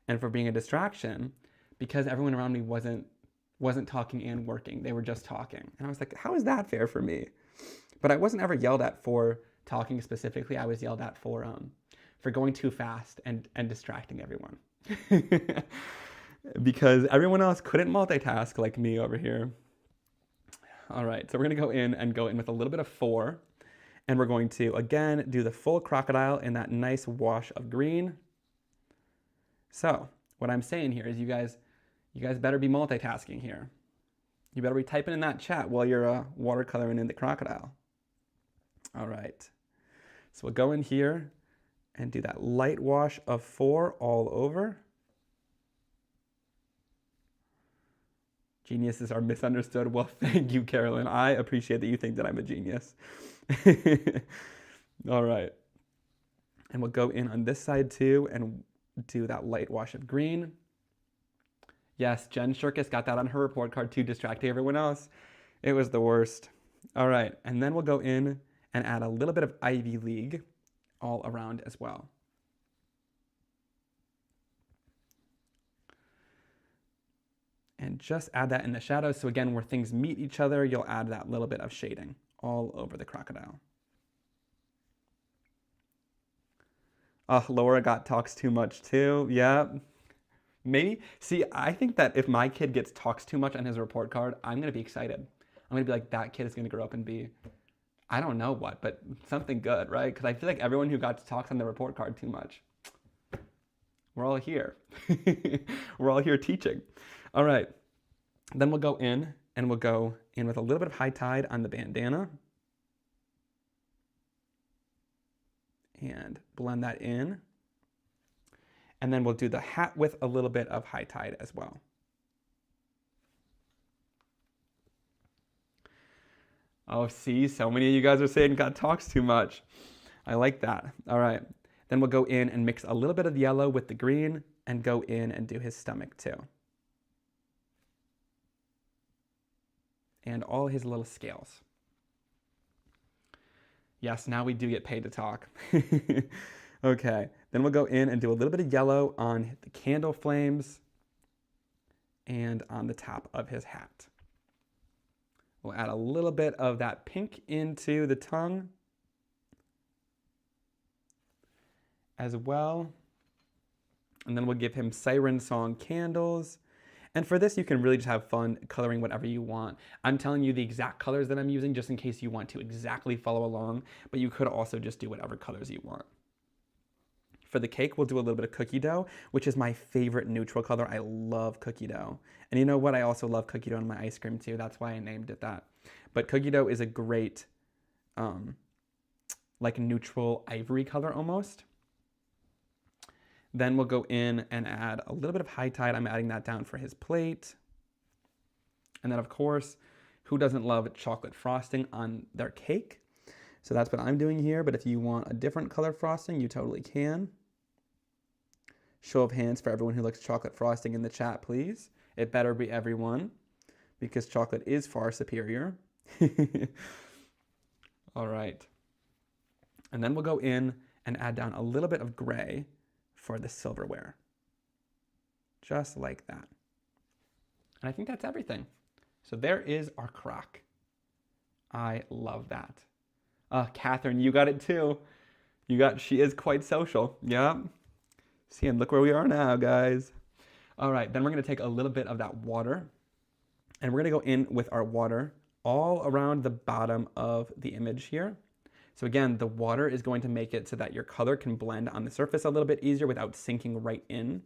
and for being a distraction because everyone around me wasn't talking and working. They were just talking. And I was like, how is that fair for me? But I wasn't ever yelled at for talking specifically. I was yelled at for going too fast and distracting everyone. Because everyone else couldn't multitask like me over here. All right, so we're gonna go in with a little bit of 4, and we're going to, again, do the full crocodile in that nice wash of green. So what I'm saying here is you guys better be multitasking here. You better be typing in that chat while you're watercoloring in the crocodile. All right, so we'll go in here and do that light wash of 4 all over. Geniuses are misunderstood. Well, thank you, Carolyn. I appreciate that you think that I'm a genius. All right. And we'll go in on this side too and do that light wash of green. Yes, Jen Shirkus got that on her report card too, distracting everyone else. It was the worst. All right. And then we'll go in and add a little bit of Ivy League all around as well. And just add that in the shadows. So again, where things meet each other, you'll add that little bit of shading all over the crocodile. Laura talks too much too. Yeah, maybe. See, I think that if my kid talks too much on his report card, I'm going to be excited. I'm going to be like, that kid is going to grow up and be, I don't know what, but something good, right? Because I feel like everyone who talks on the report card too much, we're all here. We're all here teaching. All right, then we'll go in and we'll go in with a little bit of high tide on the bandana and blend that in. And then we'll do the hat with a little bit of high tide as well. Oh, see, so many of you guys are saying God talks too much. I like that. All right, then we'll go in and mix a little bit of yellow with the green and go in and do his stomach too. And all his little scales. Yes, now we do get paid to talk. Okay, then we'll go in and do a little bit of yellow on the candle flames and on the top of his hat. We'll add a little bit of that pink into the tongue as well. And then we'll give him siren song candles. And for this, you can really just have fun coloring whatever you want. I'm telling you the exact colors that I'm using just in case you want to exactly follow along, but you could also just do whatever colors you want. For the cake, we'll do a little bit of cookie dough, which is my favorite neutral color. I love cookie dough. And you know what? I also love cookie dough in my ice cream too. That's why I named it that. But cookie dough is a great, like neutral ivory color almost. Then we'll go in and add a little bit of high tide. I'm adding that down for his plate. And then of course, who doesn't love chocolate frosting on their cake? So that's what I'm doing here. But if you want a different color frosting, you totally can. Show of hands for everyone who likes chocolate frosting in the chat, please. It better be everyone because chocolate is far superior. All right. And then we'll go in and add down a little bit of gray for the silverware. Just like that. And I think that's everything. So there is our crock. I love that. Catherine, you got it too. She is quite social. Yep. See, and look where we are now, guys. All right, then we're gonna take a little bit of that water and we're gonna go in with our water all around the bottom of the image here. So again, the water is going to make it so that your color can blend on the surface a little bit easier without sinking right in.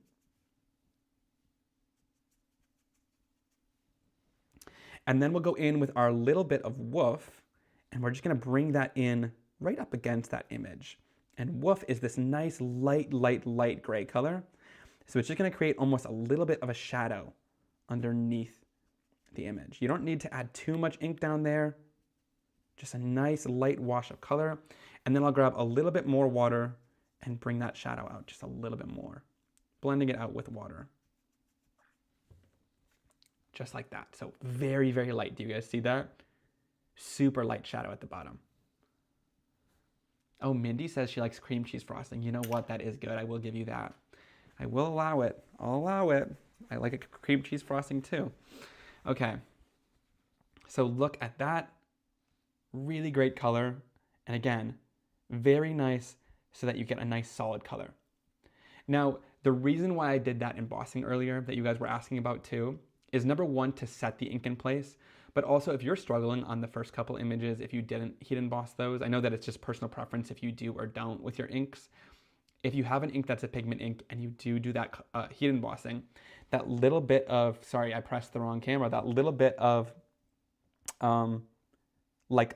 And then we'll go in with our little bit of woof, and we're just gonna bring that in right up against that image. And woof is this nice light gray color. So it's just gonna create almost a little bit of a shadow underneath the image. You don't need to add too much ink down there, just a nice light wash of color. And then I'll grab a little bit more water and bring that shadow out just a little bit more, blending it out with water. Just like that. So very, very light. Do you guys see that? Super light shadow at the bottom. Oh, Mindy says she likes cream cheese frosting. You know what? That is good. I will give you that. I will allow it. I'll allow it. I like a cream cheese frosting too. Okay. So look at that. Really great color. And again, very nice so that you get a nice solid color. Now, the reason why I did that embossing earlier that you guys were asking about too is number one, to set the ink in place, but also if you're struggling on the first couple images, if you didn't heat emboss those, I know that it's just personal preference if you do or don't with your inks. If you have an ink that's a pigment ink and you do that heat embossing, that little bit of, sorry, I pressed the wrong camera, that little bit of like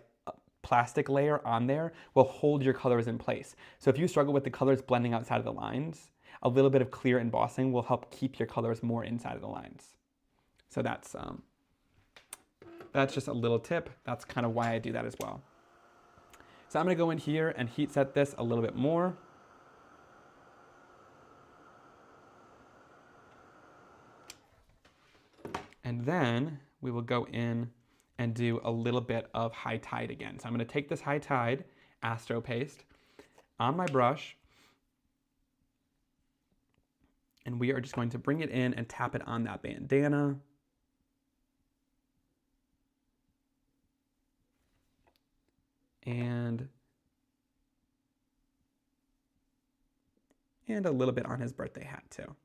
plastic layer on there will hold your colors in place. So if you struggle with the colors blending outside of the lines, a little bit of clear embossing will help keep your colors more inside of the lines. So that's just a little tip. That's kind of why I do that as well. So I'm gonna go in here and heat set this a little bit more. And then we will go in and do a little bit of high tide again. So I'm gonna take this high tide Astro paste on my brush, and we are just going to bring it in and tap it on that bandana. And a little bit on his birthday hat too.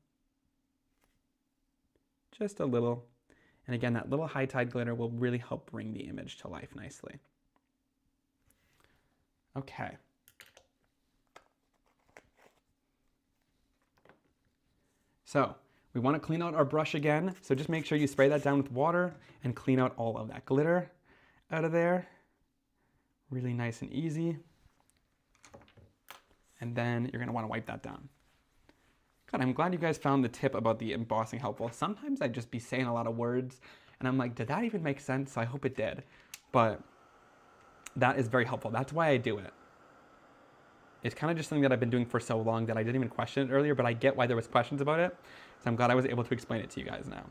Just a little. And again, that little high tide glitter will really help bring the image to life nicely. Okay. So we want to clean out our brush again. So just make sure you spray that down with water and clean out all of that glitter out of there. Really nice and easy. And then you're going to want to wipe that down. God, I'm glad you guys found the tip about the embossing helpful. Sometimes I'd just be saying a lot of words and I'm like, did that even make sense? So I hope it did. But that is very helpful. That's why I do it. It's kind of just something that I've been doing for so long that I didn't even question it earlier, but I get why there was questions about it. So I'm glad I was able to explain it to you guys now.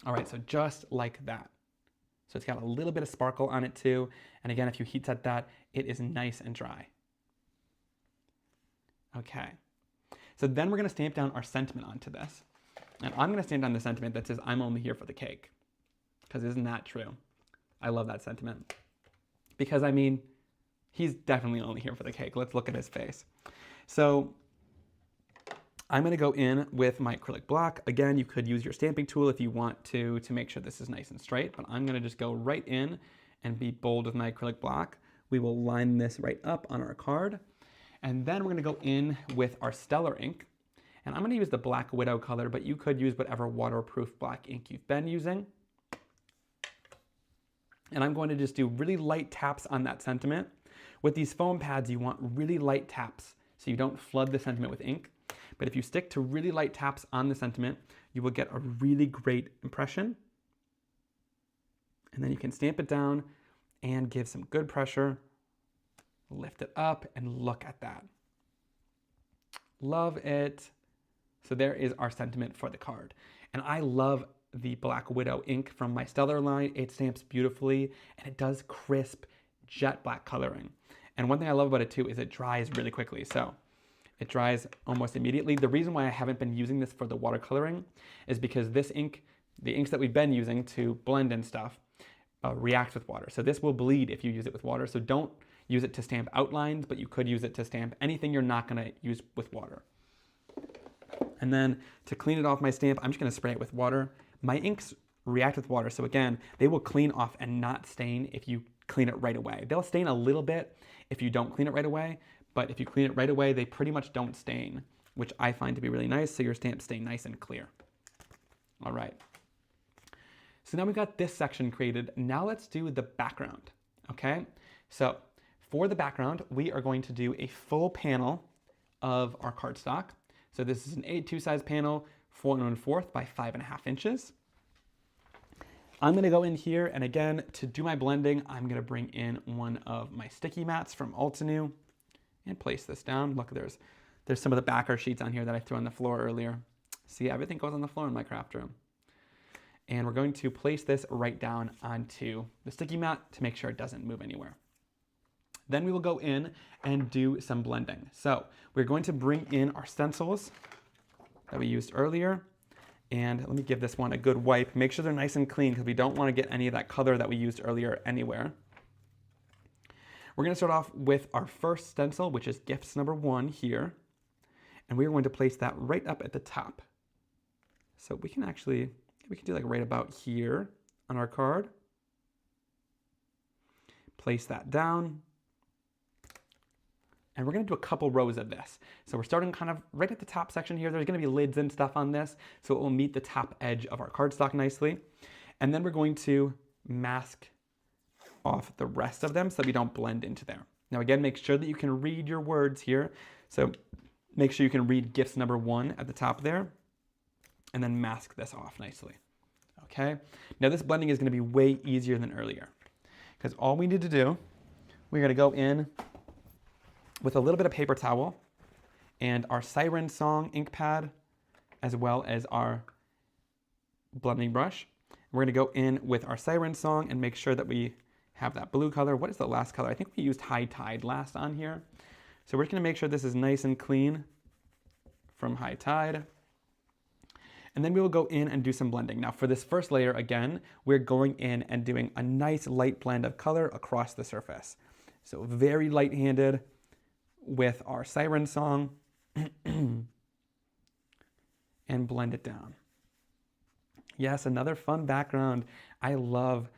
All right, so just like that. So it's got a little bit of sparkle on it too. And again, if you heat set that, it is nice and dry. Okay. So then we're gonna stamp down our sentiment onto this. And I'm gonna stamp down the sentiment that says, I'm only here for the cake. Because isn't that true? I love that sentiment. Because I mean, he's definitely only here for the cake. Let's look at his face. So I'm gonna go in with my acrylic block. Again, you could use your stamping tool if you want to make sure this is nice and straight, but I'm gonna just go right in and be bold with my acrylic block. We will line this right up on our card. And then we're gonna go in with our Stellar ink. And I'm gonna use the Black Widow color, but you could use whatever waterproof black ink you've been using. And I'm going to just do really light taps on that sentiment. With these foam pads, you want really light taps so you don't flood the sentiment with ink. But if you stick to really light taps on the sentiment, you will get a really great impression. And then you can stamp it down and give some good pressure. Lift it up and look at that. Love it. So there is our sentiment for the card. And I love the Black Widow ink from my Stellar line. It stamps beautifully and it does crisp jet black coloring. And one thing I love about it too is it dries really quickly. So It dries almost immediately. The reason why I haven't been using this for the watercoloring is because this ink, the inks that we've been using to blend and stuff, react with water. So this will bleed if you use it with water. So don't use it to stamp outlines, but you could use it to stamp anything you're not gonna use with water. And then to clean it off my stamp, I'm just gonna spray it with water. My inks react with water, so again, they will clean off and not stain if you clean it right away. They'll stain a little bit if you don't clean it right away, but if you clean it right away, they pretty much don't stain, which I find to be really nice, so your stamps stay nice and clear. All right. So now we got this section created. Now let's do the background, okay? So for the background, we are going to do a full panel of our cardstock. So this is an A2 size panel, 4 1/4 by 5.5 inches. I'm gonna go in here, and again, to do my blending, I'm gonna bring in one of my sticky mats from Altenew and place this down. Look, there's some of the backer sheets on here that I threw on the floor earlier. See, everything goes on the floor in my craft room. And we're going to place this right down onto the sticky mat to make sure it doesn't move anywhere. Then we will go in and do some blending. So we're going to bring in our stencils that we used earlier. And let me give this one a good wipe. Make sure they're nice and clean because we don't want to get any of that color that we used earlier anywhere. We're going to start off with our first stencil, which is gifts number 1 here. And we're going to place that right up at the top. So we can do like right about here on our card. Place that down. And we're gonna do a couple rows of this. So we're starting kind of right at the top section here. There's gonna be lids and stuff on this, so it will meet the top edge of our cardstock nicely. And then we're going to mask off the rest of them so that we don't blend into there. Now again, make sure that you can read your words here. So make sure you can read gifts number 1 at the top there, and then mask this off nicely, okay? Now this blending is gonna be way easier than earlier, because all we need to do, we're gonna go in with a little bit of paper towel and our Siren Song ink pad, as well as our blending brush. We're gonna go in with our Siren Song and make sure that we have that blue color. What is the last color? I think we used High Tide last on here. So we're just gonna make sure this is nice and clean from High Tide. And then we will go in and do some blending. Now for this first layer, again, we're going in and doing a nice light blend of color across the surface. So very light-handed with our Siren Song and blend it down. Yes, another fun background. I love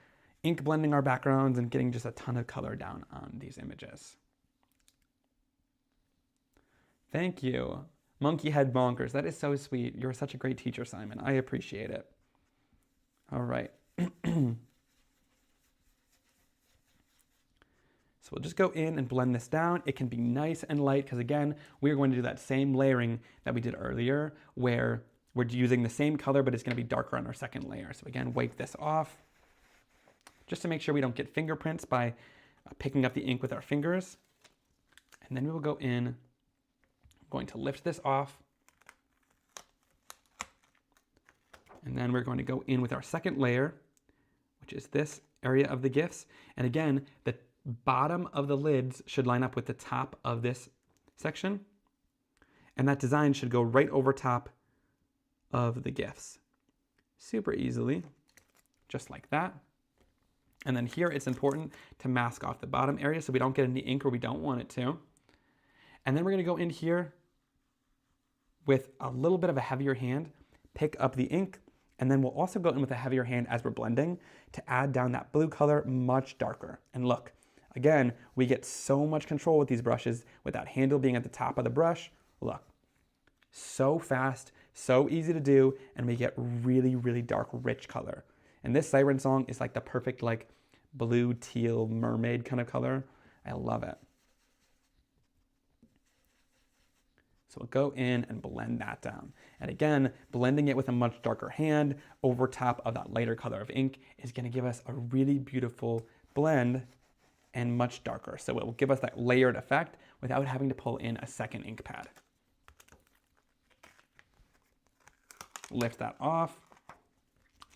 ink blending our backgrounds and getting just a ton of color down on these images. Thank you. Monkey Head Bonkers. That is so sweet. You're such a great teacher, Simon. I appreciate it. All right. So we'll just go in and blend this down. It can be nice and light because again, we're going to do that same layering that we did earlier where we're using the same color, but it's going to be darker on our second layer. So again, wipe this off just to make sure we don't get fingerprints by picking up the ink with our fingers. And then we will go in, I'm going to lift this off. And then we're going to go in with our second layer, which is this area of the gifts. And again, the bottom of the lids should line up with the top of this section. And that design should go right over top of the gifts. Super easily, just like that. And then here it's important to mask off the bottom area so we don't get any ink where we don't want it to. And then we're gonna go in here with a little bit of a heavier hand, pick up the ink, and then we'll also go in with a heavier hand as we're blending to add down that blue color much darker. And look, again, we get so much control with these brushes with that handle being at the top of the brush. Look, so fast, so easy to do, and we get really, really dark, rich color. And this Siren Song is like the perfect like blue, teal, mermaid kind of color. I love it. So we'll go in and blend that down. And again, blending it with a much darker hand over top of that lighter color of ink is gonna give us a really beautiful blend and much darker. So it will give us that layered effect without having to pull in a second ink pad. Lift that off.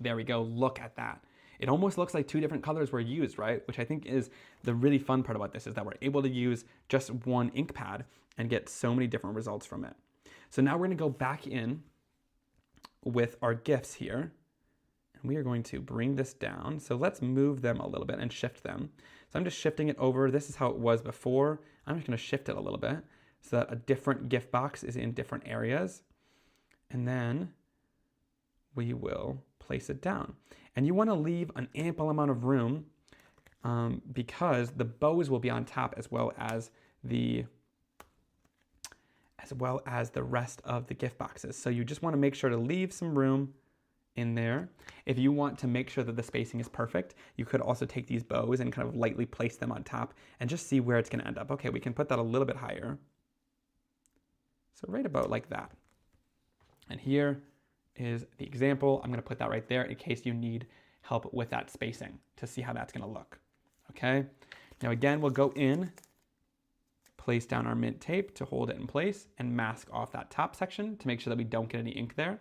There we go, look at that. It almost looks like two different colors were used, right? Which I think is the really fun part about this, is that we're able to use just one ink pad and get so many different results from it. So now we're gonna go back in with our GIFs here, and we are going to bring this down. So let's move them a little bit and shift them. So I'm just shifting it over. This is how it was before. I'm just gonna shift it a little bit so that a different GIF box is in different areas. And then we will place it down. And you wanna leave an ample amount of room because the bows will be on top as well as the rest of the GIF boxes. So you just wanna make sure to leave some room in there. If you want to make sure that the spacing is perfect, you could also take these bows and kind of lightly place them on top and just see where it's gonna end up. Okay, we can put that a little bit higher. So right about like that. And here is the example. I'm gonna put that right there in case you need help with that spacing to see how that's gonna look, okay? Now again, we'll go in, place down our mint tape to hold it in place and mask off that top section to make sure that we don't get any ink there.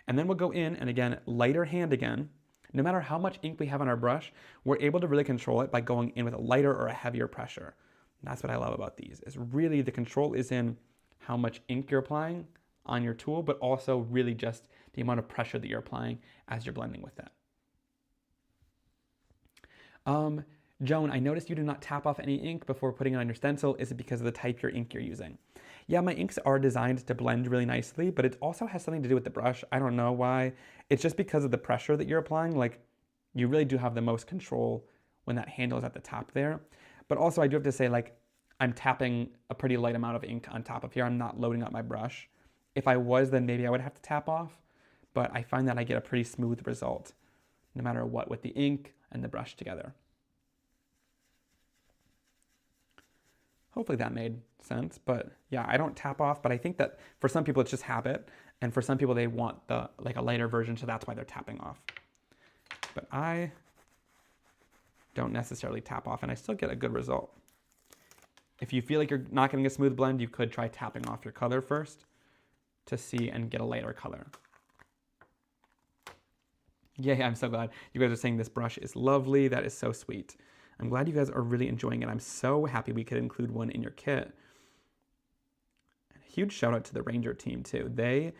And then we'll go in and again, lighter hand again. No matter how much ink we have on our brush, we're able to really control it by going in with a lighter or a heavier pressure. And that's what I love about these, is really the control is in how much ink you're applying on your tool, but also really just the amount of pressure that you're applying as you're blending with it. Joan, I noticed you do not tap off any ink before putting it on your stencil. Is it because of the type of ink you're using? Yeah, my inks are designed to blend really nicely, but it also has something to do with the brush. I don't know why. It's just because of the pressure that you're applying. Like, you really do have the most control when that handle is at the top there. But also I do have to say, like, I'm tapping a pretty light amount of ink on top of here. I'm not loading up my brush. If I was, then maybe I would have to tap off, but I find that I get a pretty smooth result no matter what with the ink and the brush together. Hopefully that made sense, but yeah, I don't tap off, but I think that for some people it's just habit, and for some people they want a lighter version, so that's why they're tapping off. But I don't necessarily tap off, and I still get a good result. If you feel like you're not getting a smooth blend, you could try tapping off your color first to see and get a lighter color. Yeah, I'm so glad you guys are saying this brush is lovely. That is so sweet. I'm glad you guys are really enjoying it. I'm so happy we could include one in your kit. And a huge shout out to the Ranger team too. They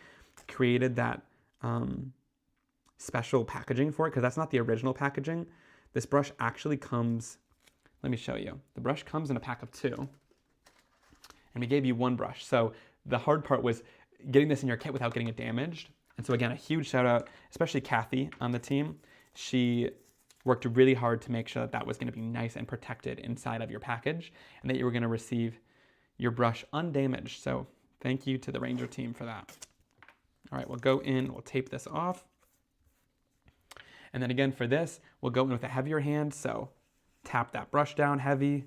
created that special packaging for it, because that's not the original packaging. This brush actually comes, let me show you. The brush comes in a pack of 2, and we gave you 1 brush. So the hard part was getting this in your kit without getting it damaged. And so again, a huge shout out, especially Kathy on the team. She worked really hard to make sure that that was going to be nice and protected inside of your package, and that you were going to receive your brush undamaged. So thank you to the Ranger team for that. All right, we'll go in, we'll tape this off. And then again for this, we'll go in with a heavier hand. So tap that brush down heavy,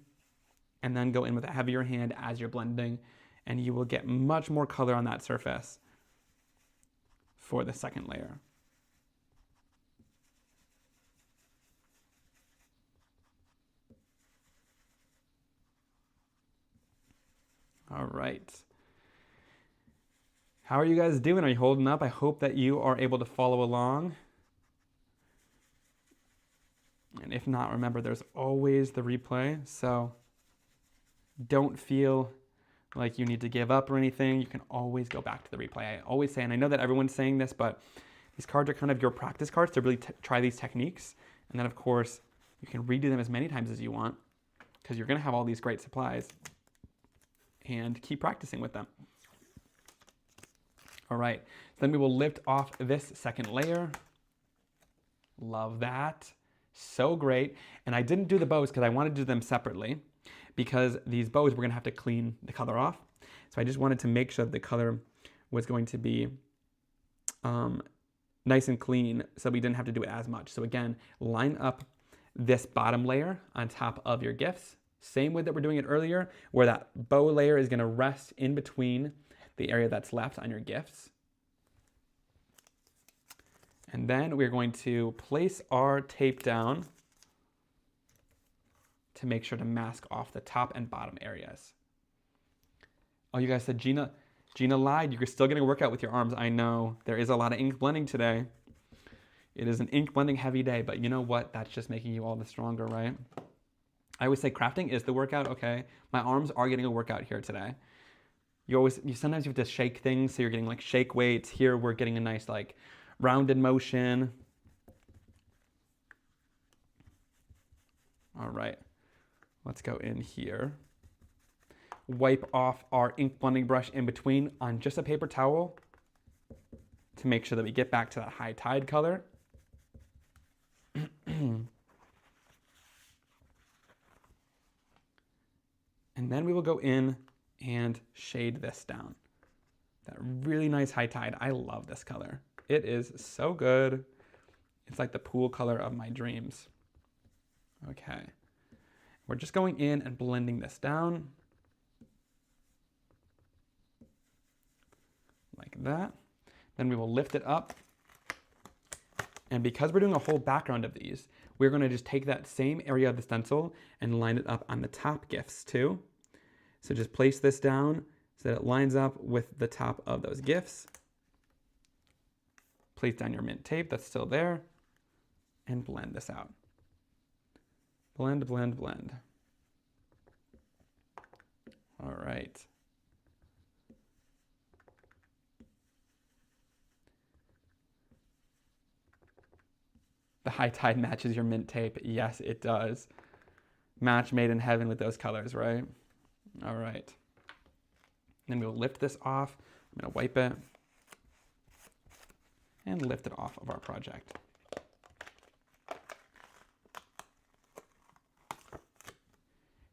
and then go in with a heavier hand as you're blending, and you will get much more color on that surface for the second layer. All right. How are you guys doing? Are you holding up? I hope that you are able to follow along. And if not, remember, there's always the replay. So don't feel like you need to give up or anything. You can always go back to the replay. I always say, and I know that everyone's saying this, but these cards are kind of your practice cards to really try these techniques. And then, of course, you can redo them as many times as you want, because you're going to have all these great supplies, and keep practicing with them. All right, then we will lift off this second layer. Love that. So great. And I didn't do the bows because I wanted to do them separately, because these bows we're going to have to clean the color off. So I just wanted to make sure that the color was going to be nice and clean, so we didn't have to do it as much. So again, line up this bottom layer on top of your GIFs. Same way that we're doing it earlier, where that bow layer is going to rest in between the area that's left on your GIFs. And then we're going to place our tape down to make sure to mask off the top and bottom areas. Oh, you guys said Gina lied. You're still getting a workout with your arms. I know there is a lot of ink blending today. It is an ink blending heavy day, but you know what? That's just making you all the stronger, right? I always say crafting is the workout, okay? My arms are getting a workout here today. Sometimes you have to shake things, so you're getting like shake weights. Here we're getting a nice like rounded motion. All right, let's go in here. Wipe off our ink blending brush in between on just a paper towel to make sure that we get back to that high tide color. And then we will go in and shade this down. That really nice high tide. I love this color. It is so good. It's like the pool color of my dreams. Okay. We're just going in and blending this down. Like that. Then we will lift it up. And because we're doing a whole background of these, we're going to just take that same area of the stencil and line it up on the top gifts too. So just place this down so that it lines up with the top of those gifts. Place down your mint tape that's still there and blend this out. Blend, blend, blend. All right. The high tide matches your mint tape. Yes, it does. Match made in heaven with those colors, right? All right. Then we'll lift this off. I'm going to wipe it and lift it off of our project.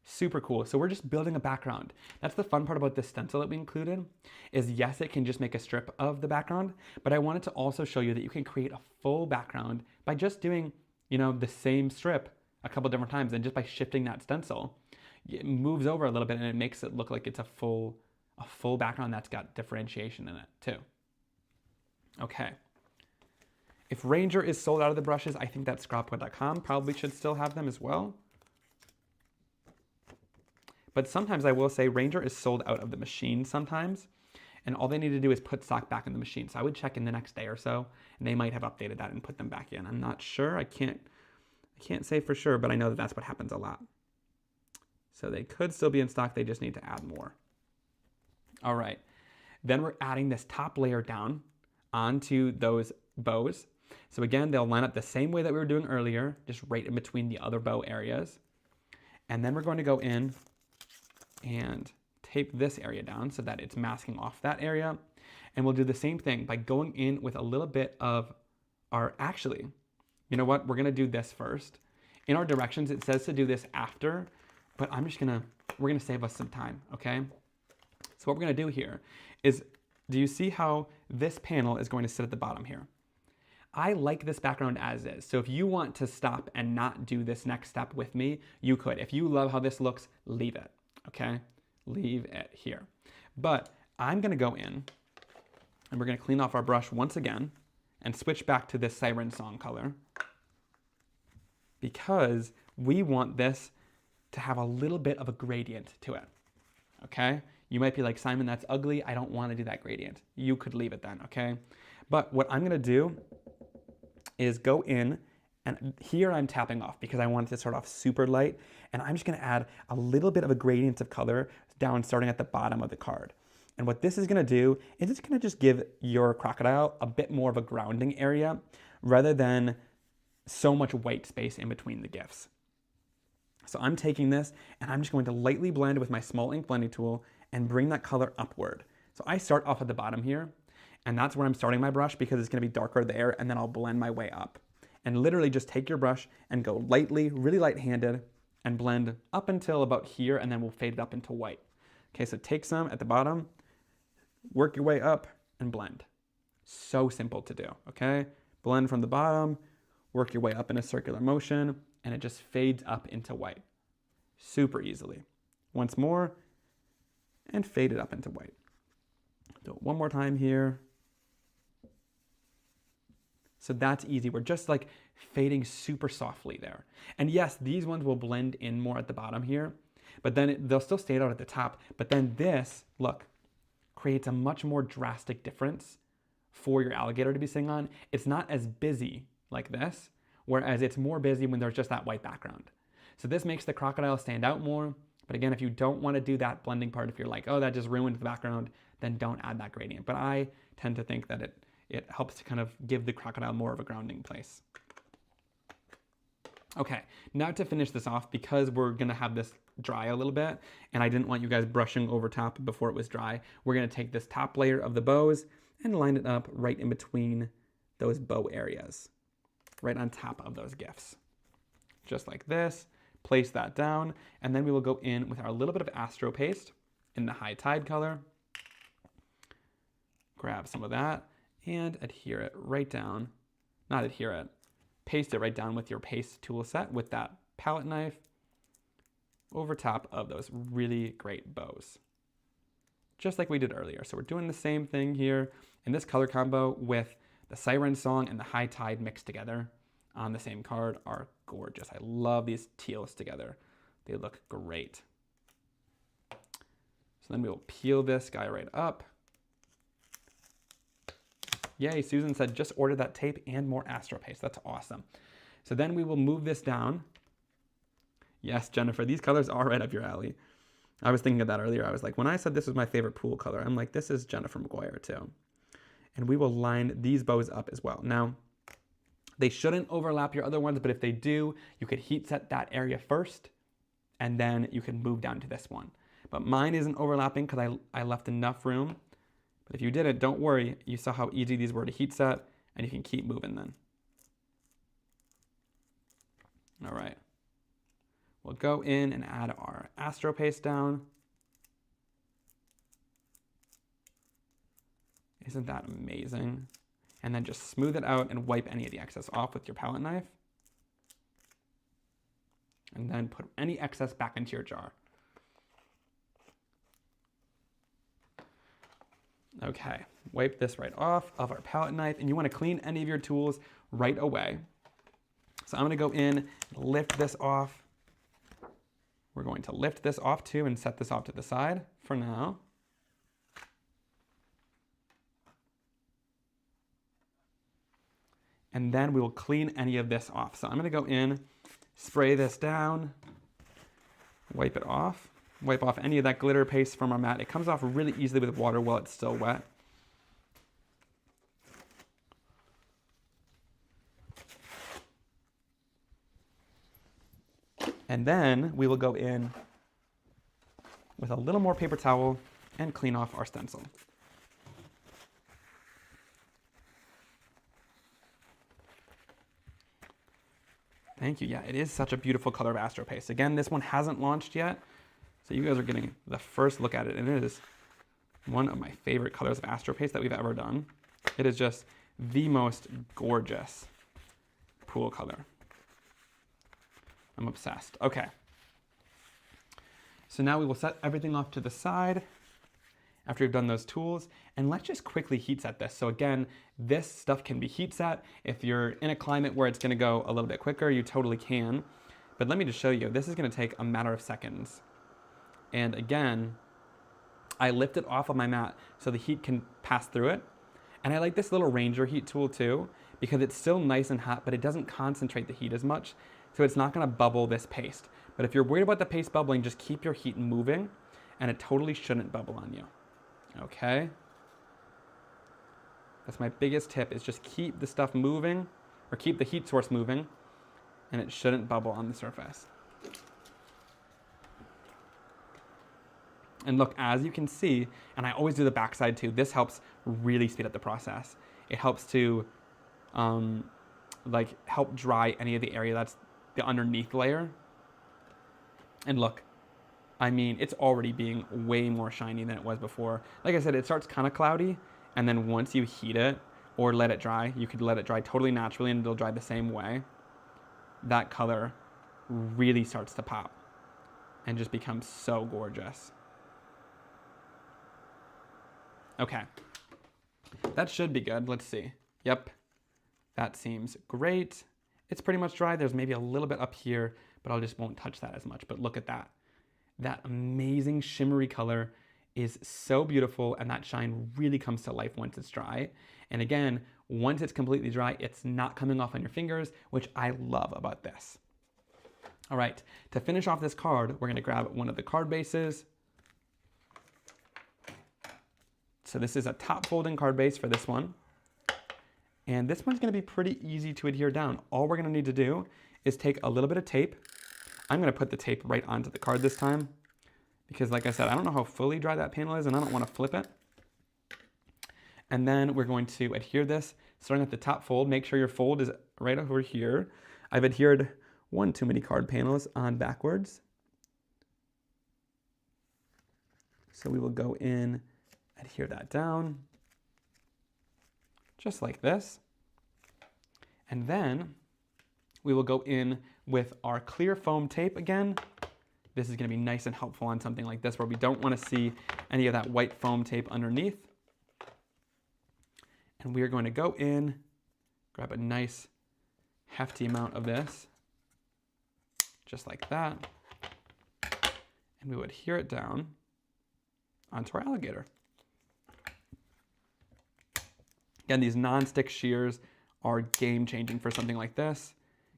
Super cool. So we're just building a background. That's the fun part about this stencil that we included is yes, it can just make a strip of the background, but I wanted to also show you that you can create a full background by just doing, the same strip a couple different times, and just by shifting that stencil, it moves over a little bit and it makes it look like it's a full background that's got differentiation in it too. Okay. If Ranger is sold out of the brushes, I think that scrapbook.com probably should still have them as well. But sometimes I will say Ranger is sold out of the machine sometimes, and all they need to do is put stock back in the machine. So I would check in the next day or so, and they might have updated that and put them back in. I'm not sure. I can't say for sure, but I know that that's what happens a lot. So they could still be in stock. They just need to add more. All right. Then we're adding this top layer down onto those bows. So again, they'll line up the same way that we were doing earlier, just right in between the other bow areas. And then we're going to go in and tape this area down so that it's masking off that area. And we'll do the same thing by going in with a little bit of actually, you know what? We're gonna do this first. In our directions, it says to do this after, but we're gonna save us some time, okay? So what we're gonna do here is, do you see how this panel is going to sit at the bottom here? I like this background as is. So if you want to stop and not do this next step with me, you could. If you love how this looks, leave it. Okay, leave it here. But I'm gonna go in and we're gonna clean off our brush once again and switch back to this siren song color because we want this to have a little bit of a gradient to it, okay? You might be like, Simon, that's ugly. I don't wanna do that gradient. You could leave it then, okay? But what I'm gonna do is go in, and here I'm tapping off because I want it to start off super light, and I'm just gonna add a little bit of a gradient of color down starting at the bottom of the card. And what this is gonna do is it's gonna just give your crocodile a bit more of a grounding area rather than so much white space in between the gifts. So I'm taking this and I'm just going to lightly blend with my small ink blending tool and bring that color upward. So I start off at the bottom here, and that's where I'm starting my brush because it's gonna be darker there, and then I'll blend my way up. And literally just take your brush and go lightly, really light-handed, and blend up until about here, and then we'll fade it up into white. Okay, so take some at the bottom, work your way up, and blend. So simple to do, okay? Blend from the bottom, work your way up in a circular motion, and it just fades up into white. Super easily. Once more, and fade it up into white. Do it one more time here. So that's easy. We're just like fading super softly there. And yes, these ones will blend in more at the bottom here, but then they'll still stay out at the top. But then this, look, creates a much more drastic difference for your alligator to be sitting on. It's not as busy like this, whereas it's more busy when there's just that white background. So this makes the crocodile stand out more. But again, if you don't want to do that blending part, if you're like, oh, that just ruined the background, then don't add that gradient. But I tend to think that it helps to kind of give the crocodile more of a grounding place. Okay, now to finish this off, because we're gonna have this dry a little bit, and I didn't want you guys brushing over top before it was dry, we're gonna take this top layer of the bows and line it up right in between those bow areas, right on top of those gifts. Just like this, place that down, and then we will go in with our little bit of Astro paste in the high tide color. Grab some of that and adhere it right down, not adhere it, paste it right down with your paste tool set with that palette knife over top of those really great bows. Just like we did earlier. So we're doing the same thing here in this color combo with the Siren Song and the High Tide mixed together on the same card are gorgeous. I love these teals together. They look great. So then we will peel this guy right up. Yay, Susan said just order that tape and more Astro paste. That's awesome. So then we will move this down. Yes, Jennifer, these colors are right up your alley. I was thinking of that earlier. I was like, when I said this was my favorite pool color, I'm like, this is Jennifer McGuire too. And we will line these bows up as well. Now, they shouldn't overlap your other ones, but if they do, you could heat set that area first, and then you can move down to this one. But mine isn't overlapping because I left enough room. But if you did it, don't worry. You saw how easy these were to heat set, and you can keep moving then. All right. We'll go in and add our Astro paste down. Isn't that amazing? And then just smooth it out and wipe any of the excess off with your palette knife. And then put any excess back into your jar. Okay, wipe this right off of our palette knife, and you want to clean any of your tools right away. So I'm going to go in, lift this off. We're going to lift this off too and set this off to the side for now. And then we will clean any of this off. So I'm going to go in, spray this down, wipe it off. Wipe off any of that glitter paste from our mat. It comes off really easily with water while it's still wet. And then we will go in with a little more paper towel and clean off our stencil. Thank you. Yeah, it is such a beautiful color of Astro paste. Again, this one hasn't launched yet. So you guys are getting the first look at it, and it is one of my favorite colors of Astro paste that we've ever done. It is just the most gorgeous pool color. I'm obsessed. Okay. So now we will set everything off to the side after we've done those tools, and let's just quickly heat set this. So again, this stuff can be heat set. If you're in a climate where it's gonna go a little bit quicker, you totally can. But let me just show you, this is gonna take a matter of seconds. And again, I lift it off of my mat so the heat can pass through it. And I like this little Ranger heat tool too, because it's still nice and hot, but it doesn't concentrate the heat as much. So it's not gonna bubble this paste. But if you're worried about the paste bubbling, just keep your heat moving and it totally shouldn't bubble on you. Okay? That's my biggest tip, is just keep the stuff moving, or keep the heat source moving, and it shouldn't bubble on the surface. And look, as you can see, and I always do the backside too, this helps really speed up the process. It helps to help dry any of the area that's the underneath layer. And look, I mean, it's already being way more shiny than it was before. Like I said, it starts kind of cloudy, and then once you heat it or let it dry, you could let it dry totally naturally and it'll dry the same way. That color really starts to pop and just becomes so gorgeous. Okay, that should be good. Let's see. Yep, that seems great. It's pretty much dry. There's maybe a little bit up here, but I just won't touch that as much. But look at that. That amazing shimmery color is so beautiful, and that shine really comes to life once it's dry. And again, once it's completely dry, it's not coming off on your fingers, which I love about this. All right, to finish off this card, we're gonna grab one of the card bases. So this is a top folding card base for this one. And this one's gonna be pretty easy to adhere down. All we're gonna need to do is take a little bit of tape. I'm gonna put the tape right onto the card this time, because like I said, I don't know how fully dry that panel is and I don't wanna flip it. And then we're going to adhere this, starting at the top fold. Make sure your fold is right over here. I've adhered one too many card panels on backwards. So we will go in, adhere that down, just like this. And then we will go in with our clear foam tape again. This is gonna be nice and helpful on something like this where we don't wanna see any of that white foam tape underneath. And we are going to go in, grab a nice hefty amount of this, just like that. And we would adhere it down onto our alligator. Again, these non-stick shears are game-changing for something like this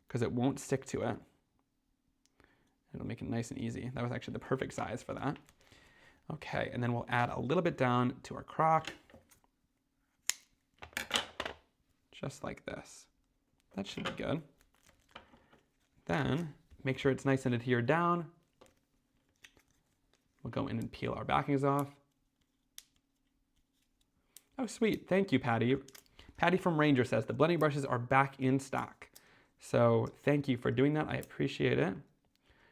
because it won't stick to it. It'll make it nice and easy. That was actually the perfect size for that. Okay, and then we'll add a little bit down to our crock. Just like this. That should be good. Then make sure it's nice and adhered down. We'll go in and peel our backings off. Oh, sweet. Thank you, Patty. Patty from Ranger says the blending brushes are back in stock. So thank you for doing that. I appreciate it.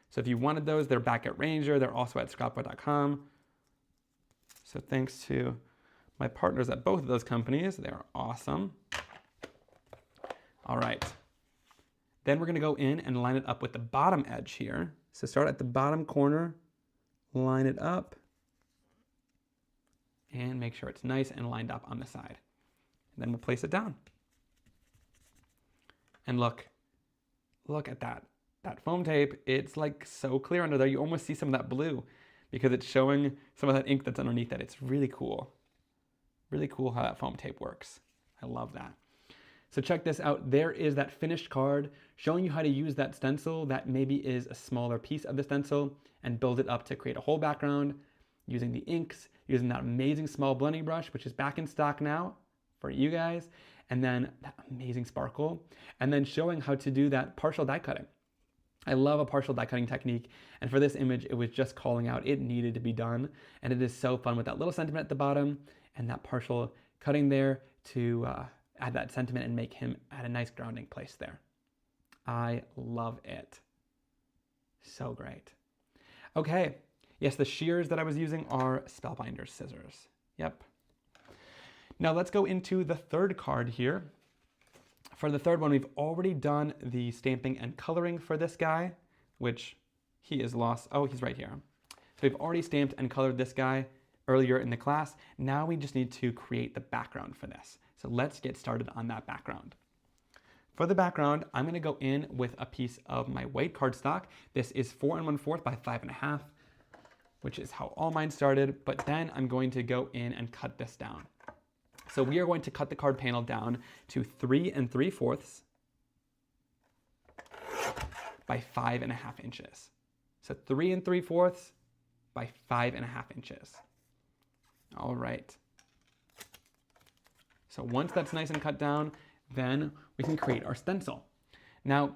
So if you wanted those, they're back at Ranger. They're also at scrapbook.com. So thanks to my partners at both of those companies. They're awesome. All right. Then we're going to go in and line it up with the bottom edge here. So start at the bottom corner, line it up, and make sure it's nice and lined up on the side. And then we'll place it down. And look at that foam tape. It's like so clear under there. You almost see some of that blue because it's showing some of that ink that's underneath it. It's really cool. Really cool how that foam tape works. I love that. So check this out. There is that finished card showing you how to use that stencil that maybe is a smaller piece of the stencil and build it up to create a whole background using the inks, using that amazing small blending brush, which is back in stock now for you guys, and then that amazing sparkle, and then showing how to do that partial die cutting. I love a partial die cutting technique, and for this image, it was just calling out it needed to be done, and it is so fun with that little sentiment at the bottom and that partial cutting there to add that sentiment and make him at a nice grounding place there. I love it. So great. Okay, yes, the shears that I was using are Spellbinder scissors. Yep. Now let's go into the third card here. For the third one, we've already done the stamping and coloring for this guy, which he is lost. Oh, he's right here. So we've already stamped and colored this guy earlier in the class. Now we just need to create the background for this. So let's get started on that background. For the background, I'm going to go in with a piece of my white cardstock. This is 4 1/4 by 5 1/2, which is how all mine started. But then I'm going to go in and cut this down. So we are going to cut the card panel down to 3 3/4 by 5 1/2 inches. So 3 3/4 by 5 1/2 inches. All right. So once that's nice and cut down, then we can create our stencil. Now,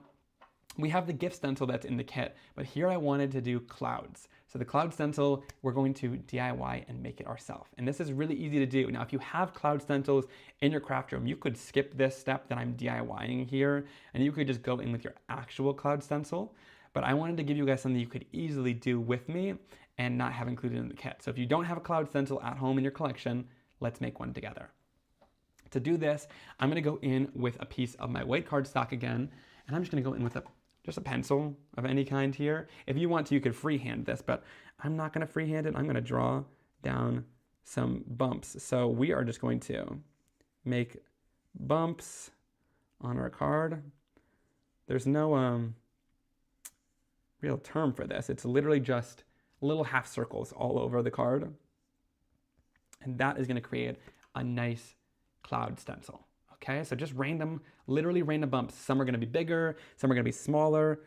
we have the gift stencil that's in the kit, but here I wanted to do clouds. So the cloud stencil, we're going to DIY and make it ourselves. And this is really easy to do. Now, if you have cloud stencils in your craft room, you could skip this step that I'm DIYing here, and you could just go in with your actual cloud stencil. But I wanted to give you guys something you could easily do with me and not have included in the kit. So if you don't have a cloud stencil at home in your collection, let's make one together. To do this, I'm gonna go in with a piece of my white cardstock again, and I'm just gonna go in with just a pencil of any kind here. If you want to, you could freehand this, but I'm not gonna freehand it. I'm gonna draw down some bumps. So we are just going to make bumps on our card. There's no real term for this. It's literally just little half circles all over the card. And that is going to create a nice cloud stencil. Okay, so just random, literally random bumps. Some are going to be bigger, some are going to be smaller.